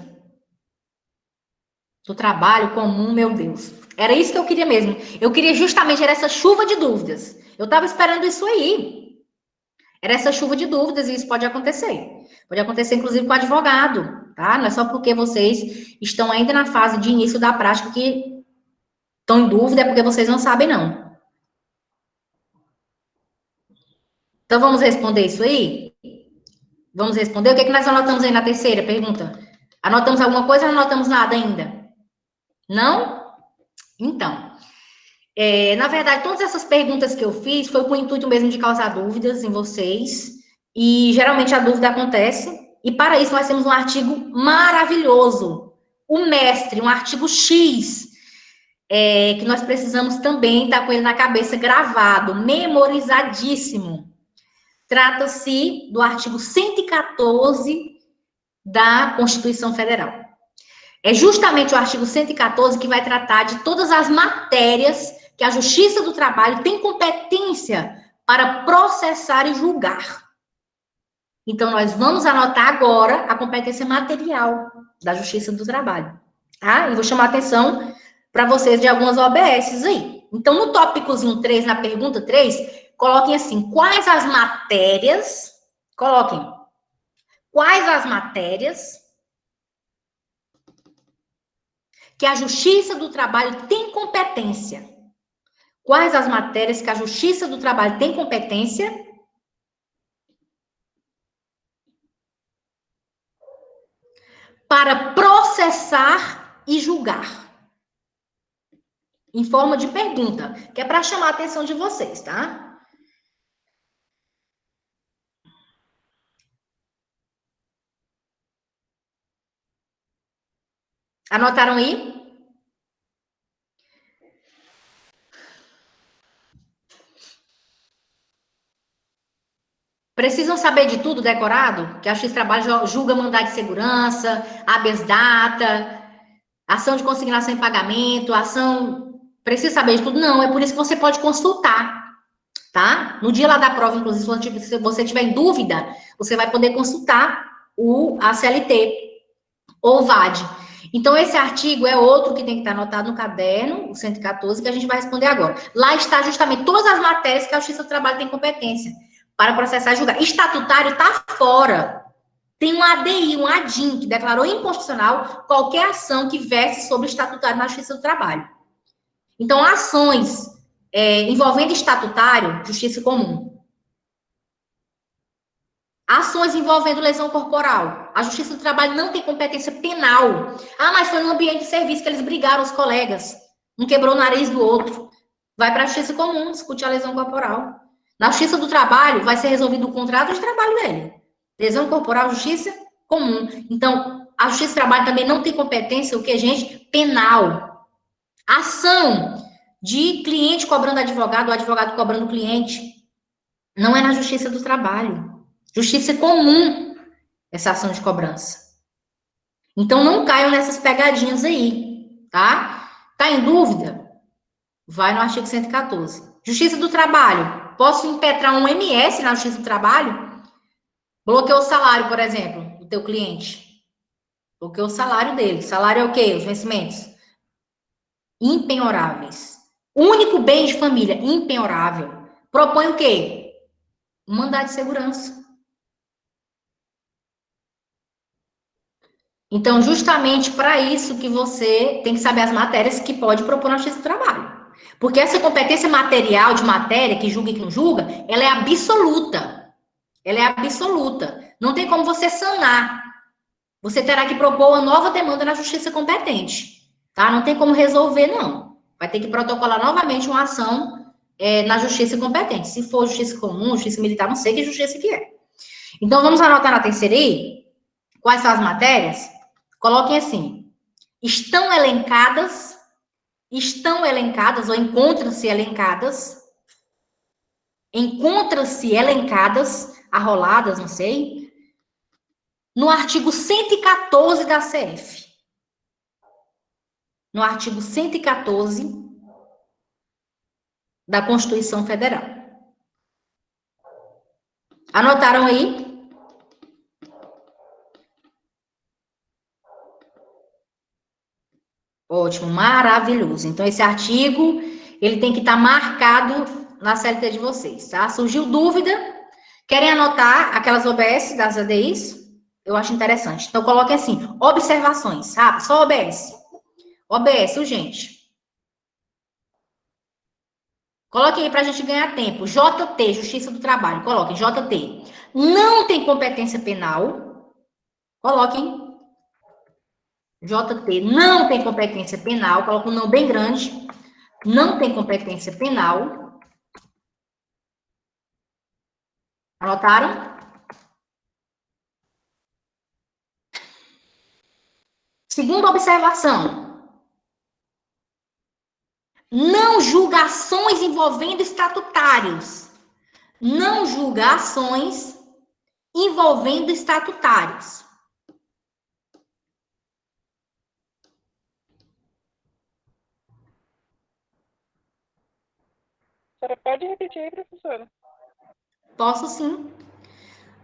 Do trabalho comum, meu Deus. Era isso que eu queria mesmo. Eu queria justamente, era essa chuva de dúvidas. Eu estava esperando isso aí. Era essa chuva de dúvidas e isso pode acontecer. Pode acontecer, inclusive, com o advogado, tá? Não é só porque vocês estão ainda na fase de início da prática que estão em dúvida, é porque vocês não sabem, não. Então, vamos responder isso aí? Vamos responder? O que é que nós anotamos aí na terceira pergunta? Anotamos alguma coisa ou não anotamos nada ainda? Não? Então, na verdade, todas essas perguntas que eu fiz foi com o intuito mesmo de causar dúvidas em vocês, e geralmente a dúvida acontece, e para isso nós temos um artigo maravilhoso, o Mestre, um artigo X, que nós precisamos também estar com ele na cabeça gravado, memorizadíssimo. Trata-se do artigo 114 da Constituição Federal. É justamente o artigo 114 que vai tratar de todas as matérias que a Justiça do Trabalho tem competência para processar e julgar. Então, nós vamos anotar agora a competência material da Justiça do Trabalho, tá? E vou chamar a atenção para vocês de algumas OBSs aí. Então, no tópicozinho 3, na pergunta 3, coloquem assim, quais as matérias que a Justiça do Trabalho tem competência? Quais as matérias que a Justiça do Trabalho tem competência para processar e julgar? Em forma de pergunta, que é para chamar a atenção de vocês, tá? Anotaram aí? Precisam saber de tudo decorado? Que a Justiça do Trabalho julga mandado de segurança, habeas data, ação de consignação em pagamento, ação... Precisa saber de tudo? Não, é por isso que você pode consultar, tá? No dia lá da prova, inclusive, se você tiver em dúvida, você vai poder consultar a CLT ou o VAD. Então, esse artigo é outro que tem que estar anotado no caderno, o 114, que a gente vai responder agora. Lá está justamente todas as matérias que a Justiça do Trabalho tem competência para processar e julgar. Estatutário está fora. Tem um ADI, um ADIM, que declarou inconstitucional qualquer ação que verse sobre o estatutário na Justiça do Trabalho. Então, ações envolvendo estatutário, justiça comum. Ações envolvendo lesão corporal. A Justiça do Trabalho não tem competência penal. Ah, mas foi no ambiente de serviço que eles brigaram, os colegas. Um quebrou o nariz do outro. Vai para a Justiça comum, discutir a lesão corporal. Na Justiça do Trabalho, vai ser resolvido o contrato de trabalho dele. Lesão corporal, justiça comum. Então, a Justiça do Trabalho também não tem competência, o que, gente? Penal. Ação de cliente cobrando advogado, ou advogado cobrando cliente. Não é na Justiça do Trabalho. Justiça comum, essa ação de cobrança. Então, não caiam nessas pegadinhas aí, tá? Tá em dúvida? Vai no artigo 114. Justiça do Trabalho. Posso impetrar um MS na Justiça do Trabalho? Bloqueou o salário, por exemplo, do teu cliente. Bloqueou o salário dele. Salário é o quê? Os vencimentos. Impenhoráveis. Único bem de família, impenhorável. Propõe o quê? Um mandado de segurança. Então, justamente para isso que você tem que saber as matérias que pode propor na Justiça do Trabalho. Porque essa competência material de matéria, que julga e que não julga, ela é absoluta. Ela é absoluta. Não tem como você sanar. Você terá que propor uma nova demanda na Justiça competente. Tá? Não tem como resolver, não. Vai ter que protocolar novamente uma ação na Justiça competente. Se for Justiça comum, Justiça militar, não sei que Justiça que é. Então, vamos anotar na terceira aí? Quais são as matérias? Coloquem assim, estão elencadas ou encontram-se elencadas, arroladas, não sei, no artigo 114 da CF. No artigo 114 da Constituição Federal. Anotaram aí? Ótimo, maravilhoso. Então, esse artigo, ele tem que estar marcado na CLT de vocês, tá? Surgiu dúvida, querem anotar aquelas OBS das ADIs? Eu acho interessante. Então, coloquem assim, observações, sabe? Só OBS. OBS, urgente. Coloquem aí para a gente ganhar tempo. JT, Justiça do Trabalho. Coloquem, JT. Não tem competência penal. Coloquem. JT não tem competência penal, coloca um não bem grande, não tem competência penal. Anotaram? Segunda observação. Não julga ações envolvendo estatutários. Não julga ações envolvendo estatutários. A senhora pode repetir aí, professora? Posso sim.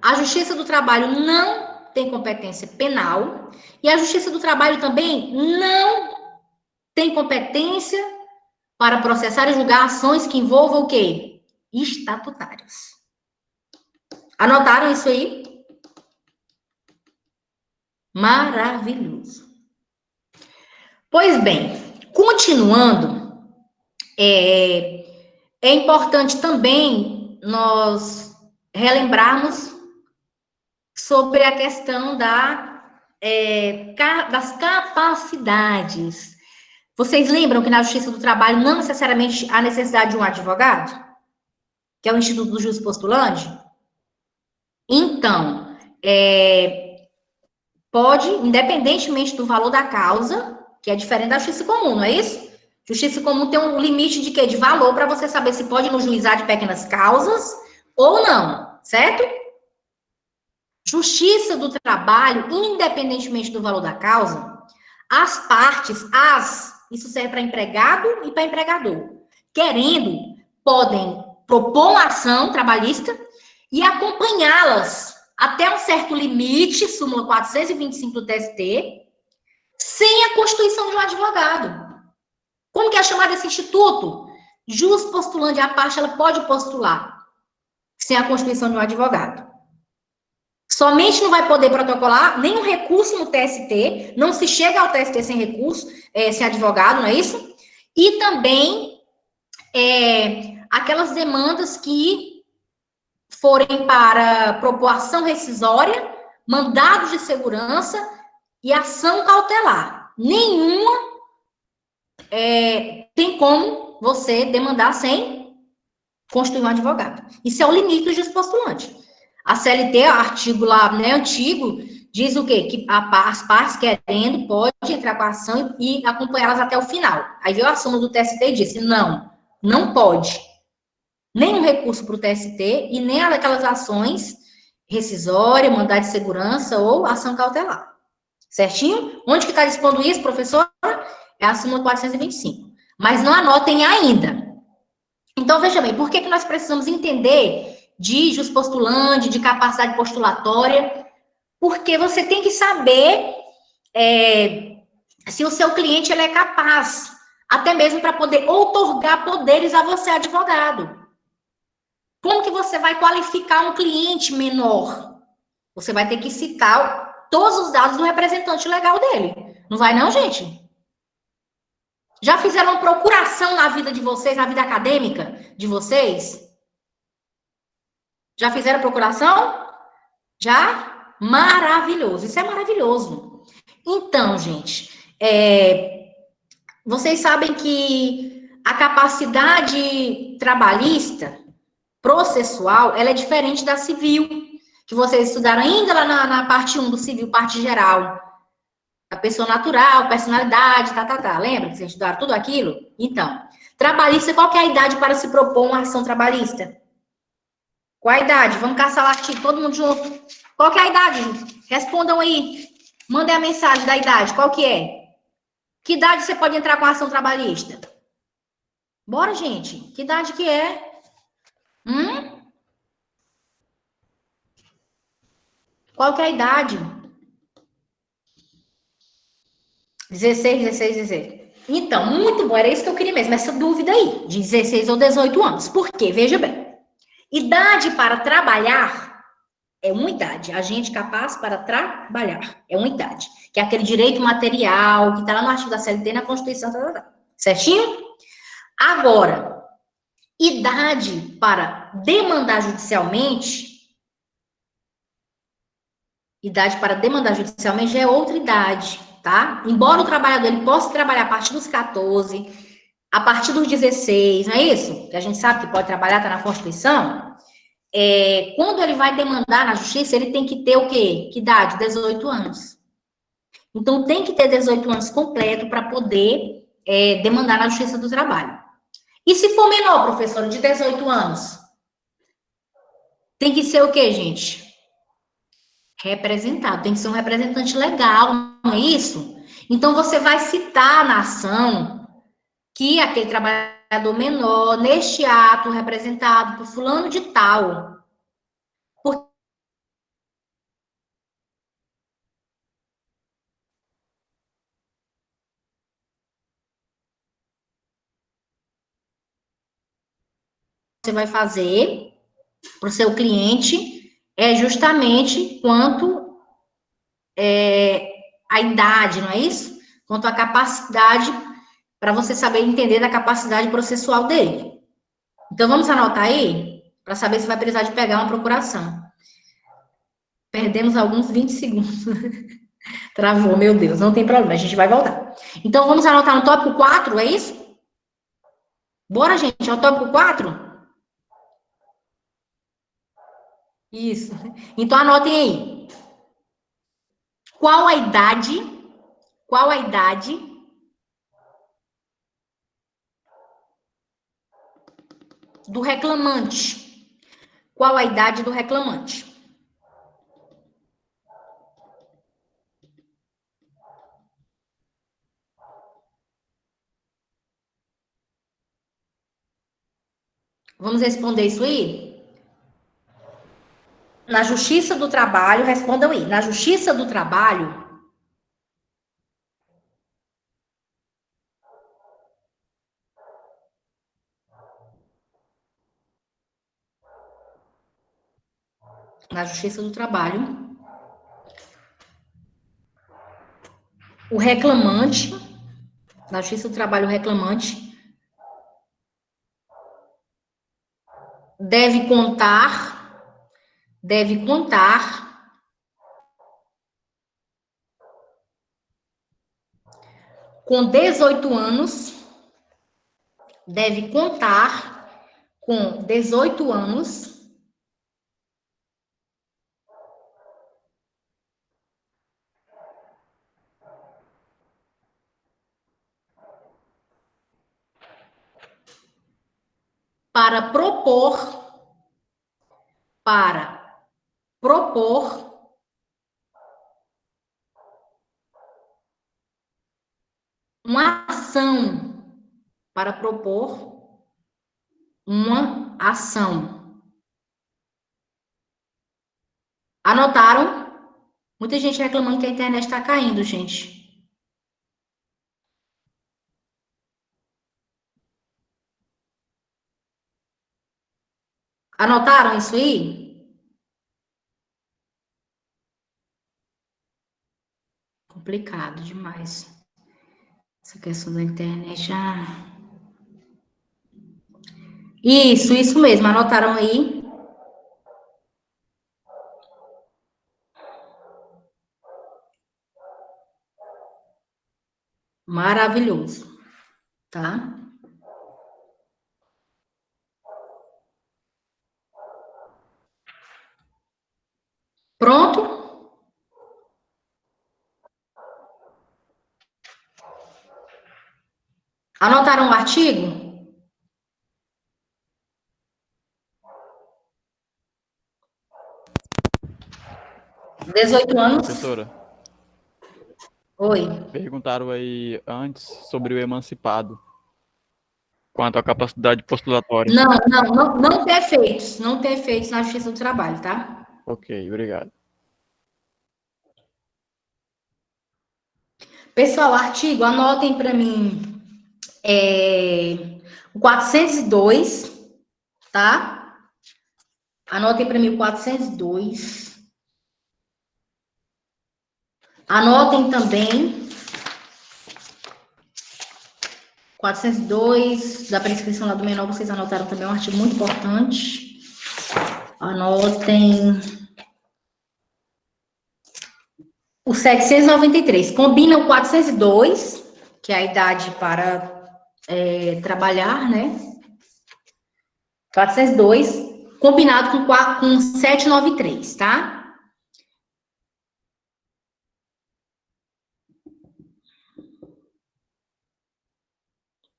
A Justiça do Trabalho não tem competência penal e a Justiça do Trabalho também não tem competência para processar e julgar ações que envolvam o quê? Estatutários. Anotaram isso aí? Maravilhoso. Pois bem, continuando, é importante também nós relembrarmos sobre a questão das capacidades. Vocês lembram que na Justiça do Trabalho não necessariamente há necessidade de um advogado? Que é o Instituto do Juiz Postulante? Então, pode, independentemente do valor da causa, que é diferente da justiça comum, não é isso? Justiça comum tem um limite de quê? De valor para você saber se pode ir no juizado de pequenas causas ou não, certo? Justiça do trabalho, independentemente do valor da causa, as partes, isso serve para empregado e para empregador, querendo, podem propor uma ação trabalhista e acompanhá-las até um certo limite, súmula 425 do TST, sem a constituição de um advogado. Como que é chamado esse instituto? Jus postulante, a parte ela pode postular sem a constituição de um advogado. Somente não vai poder protocolar nenhum recurso no TST, não se chega ao TST sem recurso, sem advogado, não é isso? E também aquelas demandas que forem para propor ação rescisória, mandados de segurança e ação cautelar. Nenhuma tem como você demandar sem constituir um advogado. Isso é o limite do juiz postulante. A CLT, artigo lá, né, antigo, diz o quê? Que as partes querendo pode entrar com a ação e acompanhá-las até o final. Aí veio a súmula do TST e disse, não pode. Nem um recurso para o TST e nem aquelas ações rescisória, mandado de segurança ou ação cautelar. Certinho? Onde que está dispondo isso, professora? É a súmula 425. Mas não anotem ainda. Então, veja bem, por que nós precisamos entender de jus postulante, de capacidade postulatória? Porque você tem que saber se o seu cliente ele é capaz, até mesmo para poder outorgar poderes a você, advogado. Como que você vai qualificar um cliente menor? Você vai ter que citar todos os dados do representante legal dele. Não vai não, gente? Já fizeram uma procuração na vida de vocês, na vida acadêmica de vocês? Já fizeram procuração? Já? Maravilhoso. Isso é maravilhoso. Então, gente, vocês sabem que a capacidade trabalhista, processual, ela é diferente da civil, que vocês estudaram ainda lá na parte 1 do civil, parte geral. A pessoa natural, personalidade, Lembra que vocês estudaram tudo aquilo? Então, trabalhista, qual que é a idade para se propor uma ação trabalhista? Qual a idade? Vamos caçar o artigo, todo mundo junto. Qual que é a idade? Respondam aí. Mandem a mensagem da idade. Qual que é? Que idade você pode entrar com a ação trabalhista? Bora, gente. Que idade que é? Qual que é a idade? 16. Então, muito bom, era isso que eu queria mesmo, essa dúvida aí, de 16 ou 18 anos. Por quê? Veja bem, idade para trabalhar é uma idade, agente capaz para trabalhar é uma idade, que é aquele direito material, que está lá no artigo da CLT, na Constituição, certinho? Agora, idade para demandar judicialmente já é outra idade, tá? Embora o trabalhador ele possa trabalhar a partir dos 14, a partir dos 16, não é isso? Que a gente sabe que pode trabalhar, tá na Constituição. Quando ele vai demandar na justiça, ele tem que ter o quê? Que idade? 18 anos. Então, tem que ter 18 anos completo para poder demandar na Justiça do Trabalho. E se for menor, professora, de 18 anos? Tem que ser o quê, gente? Representado. Tem que ser um representante legal, não é isso? Então, você vai citar na ação que aquele trabalhador menor, neste ato, representado por fulano de tal. Você vai fazer para o seu cliente justamente quanto a idade, não é isso? Quanto a capacidade, para você saber entender da capacidade processual dele. Então, vamos anotar aí, para saber se vai precisar de pegar uma procuração. Perdemos alguns 20 segundos. Travou, meu Deus, não tem problema, a gente vai voltar. Então, vamos anotar no tópico 4, é isso? Bora, gente, é o tópico 4? Isso. Então, anotem aí. Qual a idade do reclamante? Qual a idade do reclamante? Vamos responder isso aí? Na Justiça do Trabalho, respondam aí. Na Justiça do Trabalho, o reclamante, na Justiça do Trabalho, o reclamante deve contar com 18 anos, para propor uma ação. Anotaram? Muita gente reclamando que a internet está caindo, gente. Anotaram isso aí? Complicado demais. Essa questão da internet já... Isso mesmo. Anotaram aí? Maravilhoso. Tá? Pronto? Anotaram o artigo? (18 anos. Professora, Oi. perguntaram aí antes sobre o emancipado, quanto à capacidade postulatória. Não tem efeitos. Não tem efeitos na Justiça do Trabalho, tá? Ok, obrigado. Pessoal, artigo, anotem para mim o 402, tá? Anotem para mim o 402. Anotem também 402 da prescrição lá do menor, vocês anotaram também um artigo muito importante. Anotem o 793. Combina o 402, que é a idade para trabalhar, né? 402, combinado com 793, tá?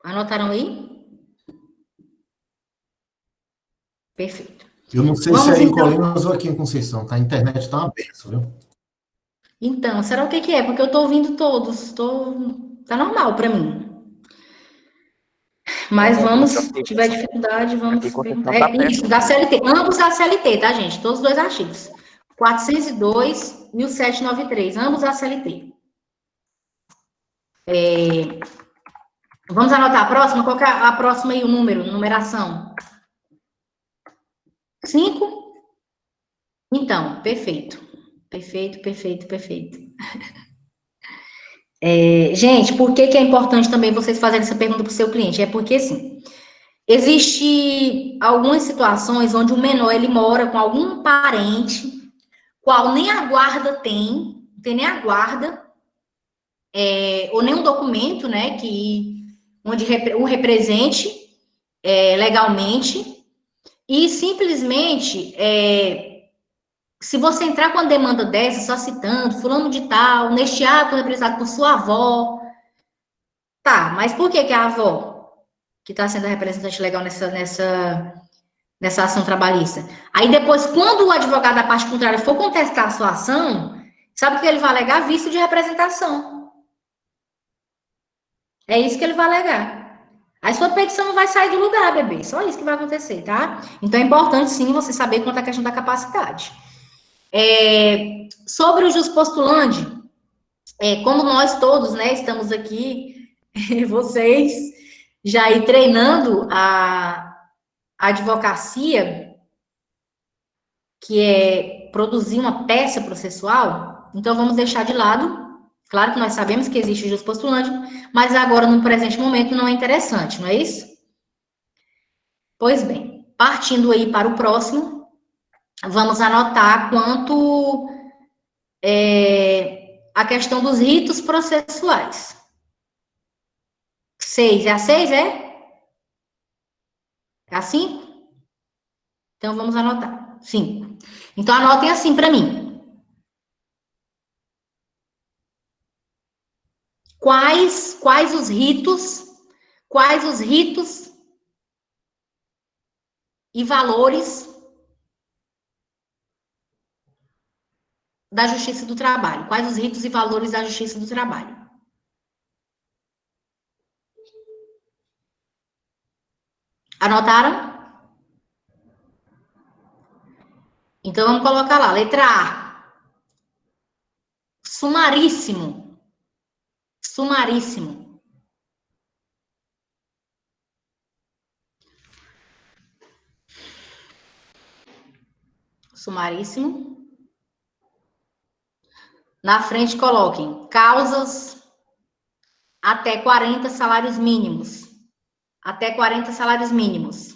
Anotaram aí? Perfeito. Eu não sei se é em Colinas ou aqui em Conceição, tá? A internet tá uma benção, viu? Então, será o que é? Porque eu tô ouvindo todos. Tá normal para mim. Mas vamos, se tiver dificuldade, vamos perguntar. Isso, da CLT. Ambos da CLT, tá, gente? Todos os dois artigos. 402 e o 793. Ambos da CLT. Vamos anotar a próxima? Qual que é a próxima aí, o número, numeração? 5? Então, perfeito. Perfeito. Gente, por que é importante também vocês fazerem essa pergunta para o seu cliente? É porque, assim, existe algumas situações onde o menor, ele mora com algum parente, qual nem a guarda tem nem a guarda, ou nem um documento, né, onde o represente legalmente, e simplesmente se você entrar com a demanda dessa, só citando, fulano de tal, neste ato representado por sua avó, tá, mas por que a avó, que está sendo a representante legal nessa ação trabalhista? Aí depois, quando o advogado da parte contrária for contestar a sua ação, sabe o que ele vai alegar? Vício de representação. É isso que ele vai alegar. Aí sua petição não vai sair do lugar, bebê. Só isso que vai acontecer, tá? Então é importante, sim, você saber quanto à questão da capacidade. Sobre o jus postulandi, como nós todos, né, estamos aqui, vocês já aí treinando a advocacia, que é produzir uma peça processual, então vamos deixar de lado. Claro que nós sabemos que existe o jus postulandi, mas agora, no presente momento, não é interessante, não é isso? Pois bem, partindo aí para o próximo, vamos anotar quanto a questão dos ritos processuais. 6, é a 6, é? É a 5? Então, vamos anotar. 5. Então, anotem assim para mim. Quais os ritos e valores da Justiça do Trabalho? Quais os ritos e valores da Justiça do Trabalho? Anotaram? Então, vamos colocar lá. Letra A. Sumaríssimo. Sumaríssimo. Sumaríssimo. Na frente, coloquem causas até 40 salários mínimos. Até 40 salários mínimos.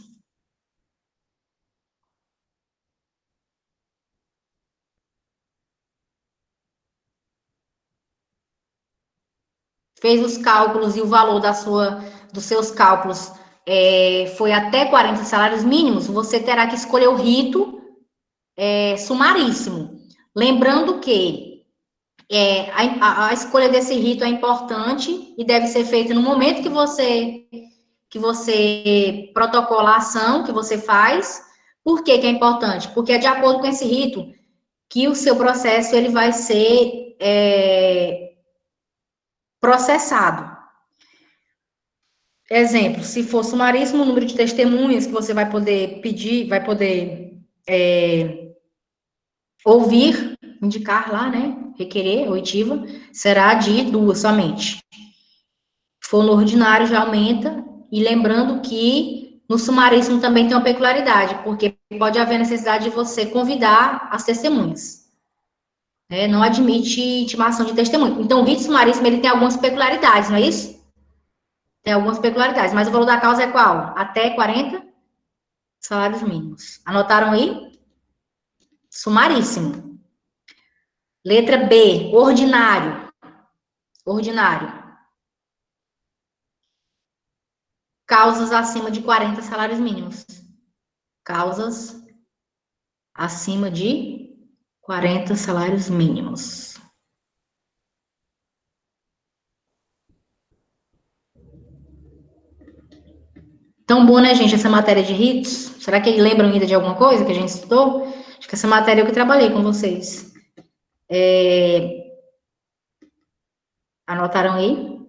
Fez os cálculos e o valor dos seus cálculos foi até 40 salários mínimos, você terá que escolher o rito sumaríssimo. Lembrando que a escolha desse rito é importante e deve ser feita no momento que você protocola a ação, que você faz. Por que é importante? Porque é de acordo com esse rito que o seu processo ele vai ser processado. Exemplo, se for sumaríssimo, o número de testemunhas que você vai poder pedir, vai poder ouvir, indicar lá, né, requerer, oitiva, será de 2 somente. Se for no ordinário, já aumenta, e lembrando que no sumaríssimo também tem uma peculiaridade, porque pode haver necessidade de você convidar as testemunhas. Não admite intimação de testemunho. Então, o rito sumaríssimo, ele tem algumas peculiaridades, não é isso? Tem algumas peculiaridades, mas o valor da causa é qual? Até 40 salários mínimos. Anotaram aí? Sumaríssimo. Letra B, ordinário. Ordinário. Causas acima de 40 salários mínimos. Causas acima de 40 salários mínimos. Tão bom, né, gente, essa matéria de ritos? Será que lembram ainda de alguma coisa que a gente estudou? Acho que essa matéria eu que trabalhei com vocês. Anotaram aí?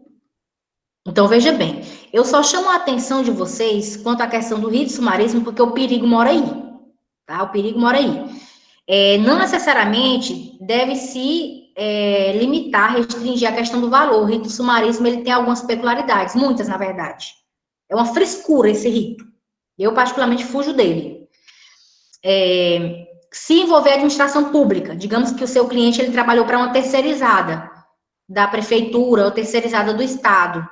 Então, veja bem. Eu só chamo a atenção de vocês quanto à questão do rito sumaríssimo, porque o perigo mora aí. Tá? O perigo mora aí. Não necessariamente deve se limitar, restringir a questão do valor. O rito sumaríssimo, ele tem algumas peculiaridades, muitas, na verdade. É uma frescura esse rito. Eu, particularmente, fujo dele. Se envolver a administração pública, digamos que o seu cliente ele trabalhou para uma terceirizada da prefeitura ou terceirizada do Estado,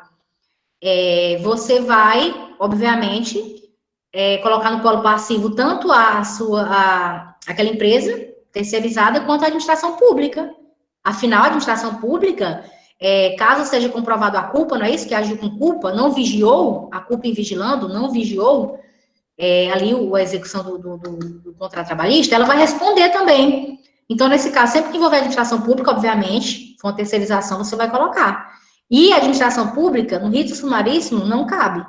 você vai, obviamente, colocar no polo passivo tanto aquela empresa terceirizada quanto a administração pública. Afinal, a administração pública, caso seja comprovado a culpa, não é isso? Que agiu com culpa, não vigiou, a culpa em vigilando, não vigiou ali a execução do contrato trabalhista, ela vai responder também. Então, nesse caso, sempre que envolver administração pública, obviamente, for uma terceirização, você vai colocar. E a administração pública, no rito sumaríssimo, não cabe.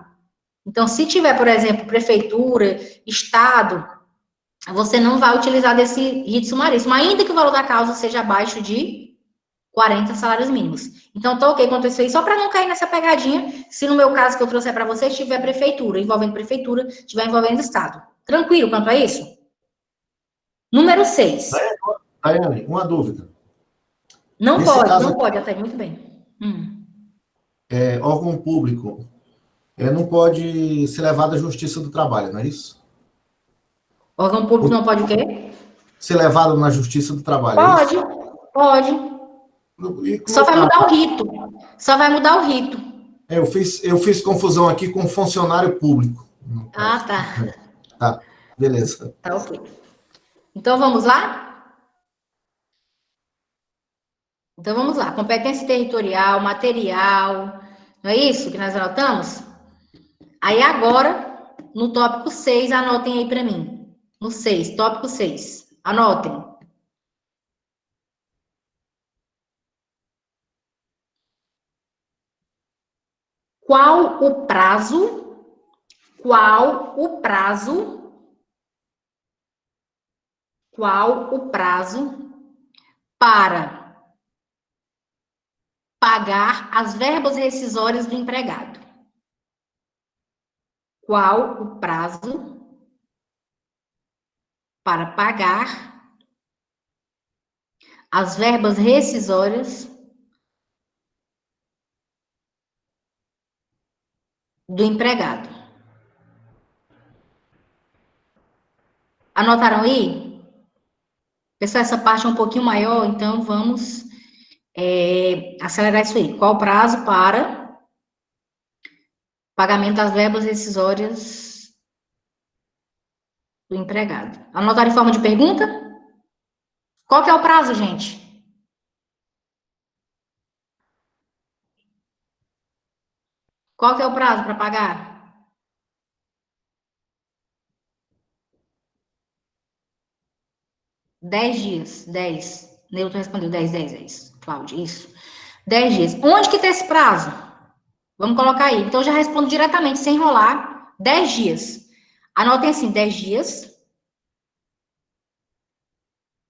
Então, se tiver, por exemplo, prefeitura, estado, você não vai utilizar desse rito sumaríssimo, ainda que o valor da causa seja abaixo de 40 salários mínimos. Então, tá ok quanto isso aí, só para não cair nessa pegadinha, se no meu caso que eu trouxe para vocês, tiver prefeitura, envolvendo prefeitura, tiver envolvendo estado. Tranquilo quanto a isso? Número 6. Daiane, uma dúvida. Não Nesse pode, caso não pode, até muito bem. Órgão público não pode ser levado à justiça do trabalho, não é isso? Órgão público não pode o quê? Ser levado na justiça do trabalho, é Pode, isso? pode. Só vai mudar o rito. Só vai mudar o rito. Eu fiz confusão aqui com funcionário público. Ah, tá. Tá, beleza. Tá ok. Então, vamos lá? Então, vamos lá. Competência territorial, material, não é isso que nós anotamos? Aí, agora, no tópico 6, anotem aí para mim. No 6, tópico 6. Anotem. Qual o prazo para pagar as verbas rescisórias do empregado? Qual o prazo para pagar as verbas rescisórias do empregado? Anotaram aí? Pessoal, essa parte é um pouquinho maior, então vamos acelerar isso aí. Qual o prazo para pagamento das verbas rescisórias do empregado? Anotaram em forma de pergunta? Qual que é o prazo, gente? Qual que é o prazo para pagar? 10 dias. 10. Newton respondeu 10. Cláudia, isso. 10 dias. Onde que tem esse prazo? Vamos colocar aí. Então, eu já respondo diretamente, sem enrolar. 10 dias. Anotem assim, 10 dias.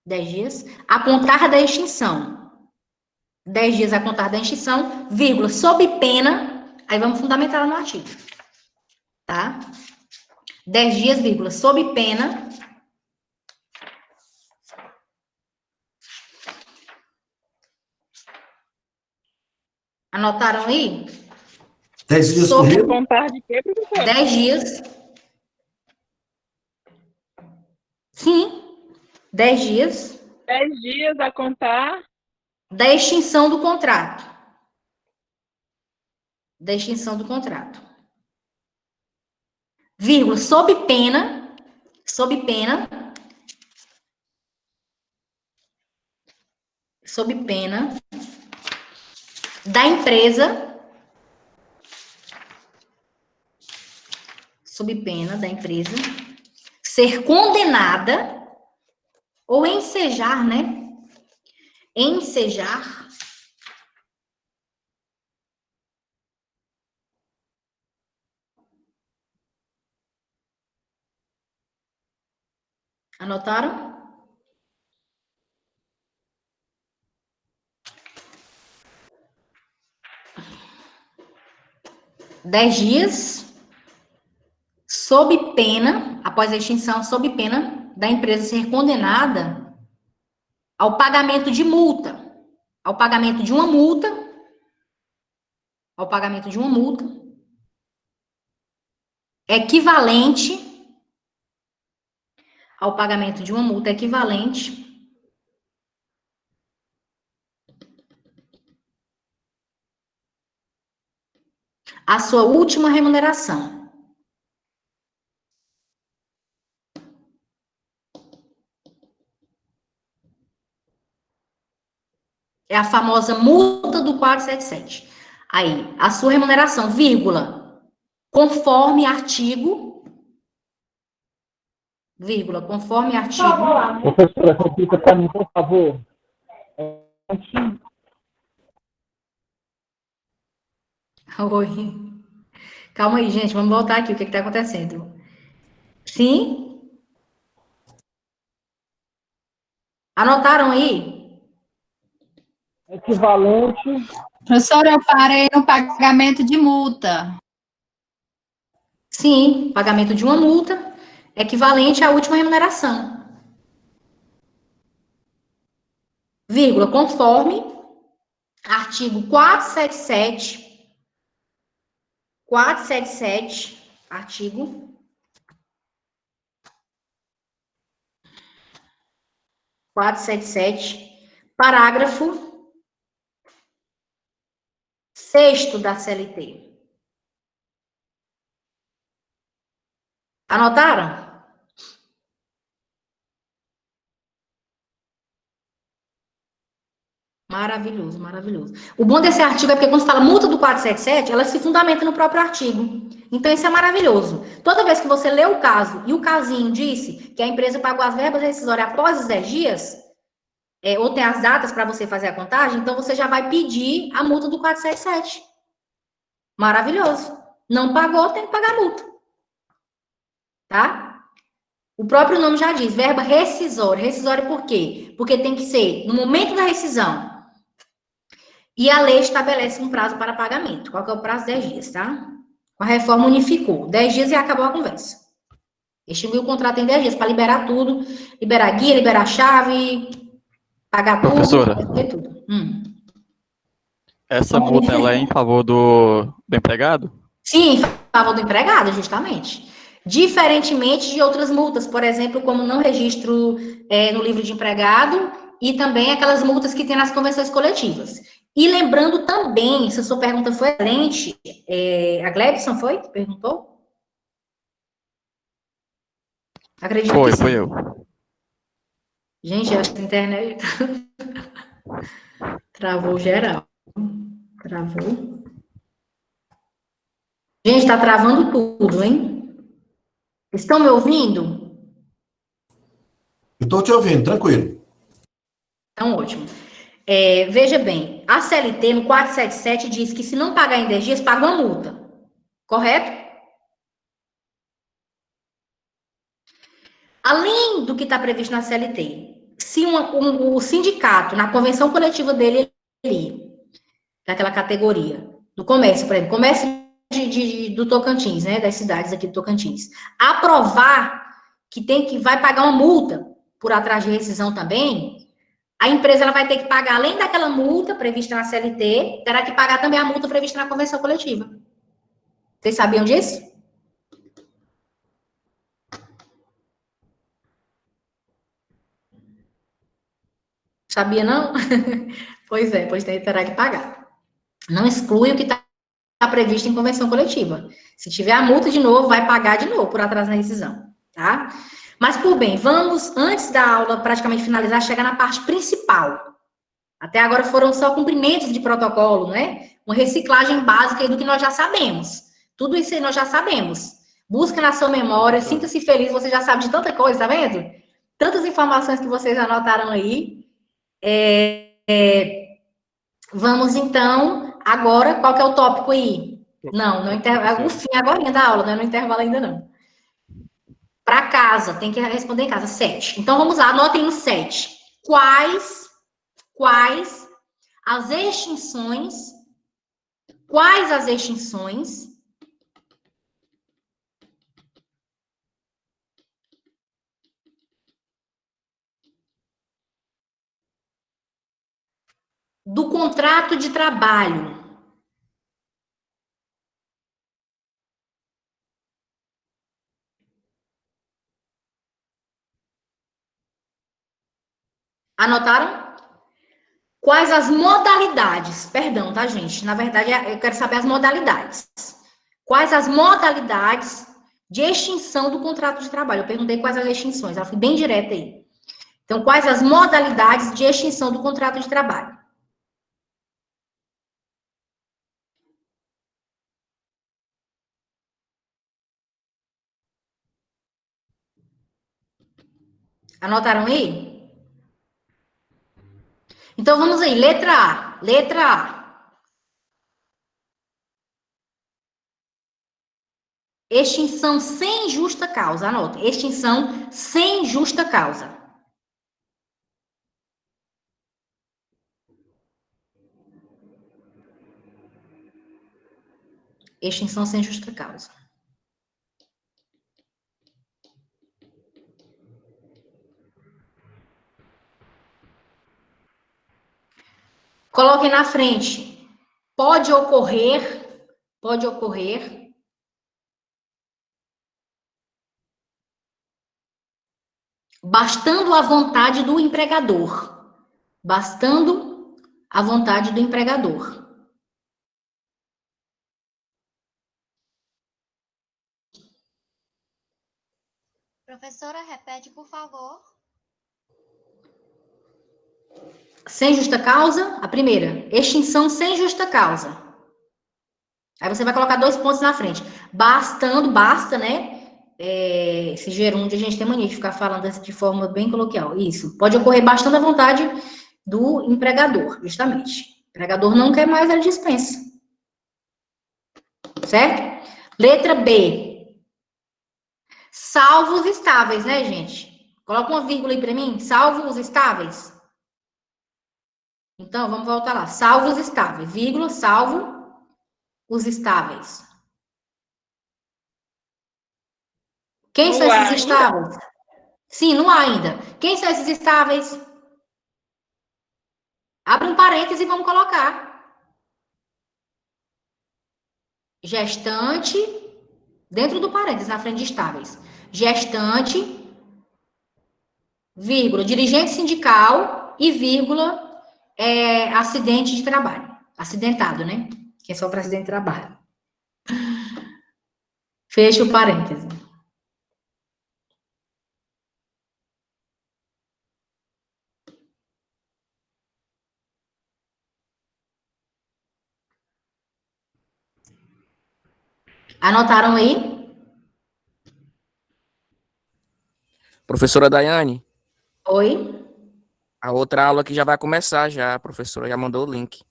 10 dias. A contar da extinção. 10 dias a contar da extinção, vírgula, sob pena. Aí vamos fundamentar no artigo. Tá? 10 dias, vírgula, sob pena. Anotaram aí? 10 dias Sob comigo? Contar de quê, professor? 10 dias. Sim. 10 dias 10 dias a contar. da extinção do contrato. Da extinção do contrato. Vírgula, sob pena da empresa, ser condenada ou ensejar, né? Ensejar anotaram? Dez dias, sob pena, após a extinção, sob pena da empresa ser condenada ao pagamento de multa, ao pagamento de uma multa, equivalente ao pagamento de uma multa equivalente à sua última remuneração. É a famosa multa do 477. Aí, a sua remuneração, vírgula, conforme artigo vírgula, conforme artigo. Professora, repita para mim, por favor. Oi. Calma aí, gente, vamos voltar aqui, o que está acontecendo? Sim? Anotaram aí? Equivalente. Professora, eu parei no pagamento de multa. Sim, pagamento de uma multa equivalente à última remuneração. Vírgula, conforme artigo 477, artigo 477, parágrafo 6º da CLT. Anotaram? Maravilhoso, maravilhoso. O bom desse artigo é porque quando fala multa do 477, ela se fundamenta no próprio artigo. Então, isso é maravilhoso. Toda vez que você lê o caso e o casinho disse que a empresa pagou as verbas rescisórias após os 10 dias, ou tem as datas para você fazer a contagem, então você já vai pedir a multa do 477. Maravilhoso. Não pagou, tem que pagar a multa. Tá? O próprio nome já diz, verba rescisória. Rescisória por quê? Porque tem que ser no momento da rescisão. E a lei estabelece um prazo para pagamento. Qual que é o prazo? 10 dias, tá? A reforma unificou. 10 dias e acabou a conversa. Extinguiu o contrato em 10 dias para liberar tudo. Liberar guia, liberar chave, pagar Professora, tudo. Fazer tudo. essa multa ela é em favor do empregado? Sim, em favor do empregado, justamente. Diferentemente de outras multas, por exemplo, como não registro no livro de empregado e também aquelas multas que tem nas convenções coletivas. E lembrando também, se a sua pergunta foi excelente, a Glebson foi que perguntou? Acredito que sim. Foi eu. Gente, essa internet travou geral. Travou. Gente, tá travando tudo, hein? Estão me ouvindo? Eu estou te ouvindo, tranquilo. Então, ótimo. Veja bem, a CLT no 477 diz que se não pagar em 10 dias, paga uma multa. Correto? Além do que está previsto na CLT, se o sindicato, na convenção coletiva dele, daquela categoria, do comércio, por exemplo, comércio do Tocantins, né, das cidades aqui do Tocantins, aprovar que vai pagar uma multa por atraso de rescisão também, a empresa ela vai ter que pagar, além daquela multa prevista na CLT, terá que pagar também a multa prevista na convenção coletiva. Vocês sabiam disso? Sabia não? Pois é, pois terá que pagar. Não exclui o que está previsto em convenção coletiva. Se tiver a multa de novo, vai pagar de novo por atraso na rescisão, tá? Mas, por bem, vamos, antes da aula praticamente finalizar, chegar na parte principal. Até agora foram só cumprimentos de protocolo, né? Uma reciclagem básica do que nós já sabemos. Tudo isso aí nós já sabemos. Busca na sua memória, sinta-se feliz, você já sabe de tanta coisa, tá vendo? Tantas informações que vocês anotaram aí. Vamos, então, agora, qual que é o tópico aí? Não, no intervalo, o fim agora da aula, não é no intervalo ainda não. Para casa, tem que responder em casa, 7. Então, vamos lá, anotem no 7. Quais as extinções do contrato de trabalho? Anotaram? Quais as modalidades? Perdão, tá, gente? Na verdade, eu quero saber as modalidades. Quais as modalidades de extinção do contrato de trabalho? Eu perguntei quais as extinções, ela foi bem direta aí. Então, quais as modalidades de extinção do contrato de trabalho? Anotaram aí? Então, vamos aí. Letra A. Letra A. Extinção sem justa causa. Anota. Extinção sem justa causa. Extinção sem justa causa. Coloquem na frente. Pode ocorrer, bastando a vontade do empregador. Bastando a vontade do empregador. Professora, repete, por favor. Sem justa causa, a primeira. Extinção sem justa causa. Aí você vai colocar 2 pontos na frente. Bastando, basta, né? Esse gerúndio a gente tem mania de ficar falando de forma bem coloquial. Isso. Pode ocorrer bastante à vontade do empregador, justamente. O empregador não quer mais, ele dispensa. Certo? Letra B. Salvo os estáveis, né, gente? Coloca uma vírgula aí para mim. Salvo os estáveis. Então, vamos voltar lá. Salvo os estáveis. Vírgula, salvo os estáveis. Quem são esses estáveis? Sim, não há ainda. Quem são esses estáveis? Abre um parêntese e vamos colocar. Gestante, dentro do parêntese, na frente de estáveis. Gestante, vírgula, dirigente sindical e vírgula, acidente de trabalho. Acidentado, né? Que é só para acidente de trabalho. Fecha o parêntese. Anotaram aí? Professora Daiane, Oi? a outra aula que já vai começar já, a professora já mandou o link.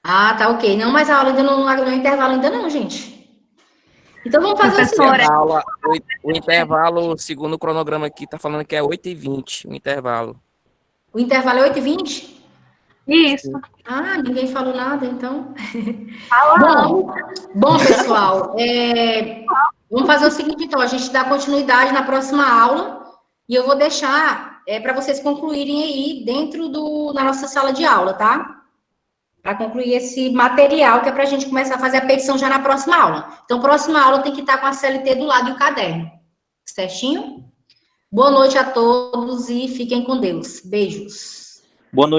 Ah, tá ok. Não, mas a aula ainda não é intervalo ainda não, gente. Então vamos fazer O intervalo, segundo o cronograma aqui, tá falando que é 8h20, o intervalo. O intervalo é 8h20? Isso. Ah, ninguém falou nada, então. Fala. Bom, pessoal, vamos fazer o seguinte, então, a gente dá continuidade na próxima aula e eu vou deixar para vocês concluírem aí dentro na nossa sala de aula, tá? Para concluir esse material que é para a gente começar a fazer a petição já na próxima aula. Então, próxima aula tem que estar com a CLT do lado e o caderno. Certinho? Boa noite a todos e fiquem com Deus. Beijos. Boa noite.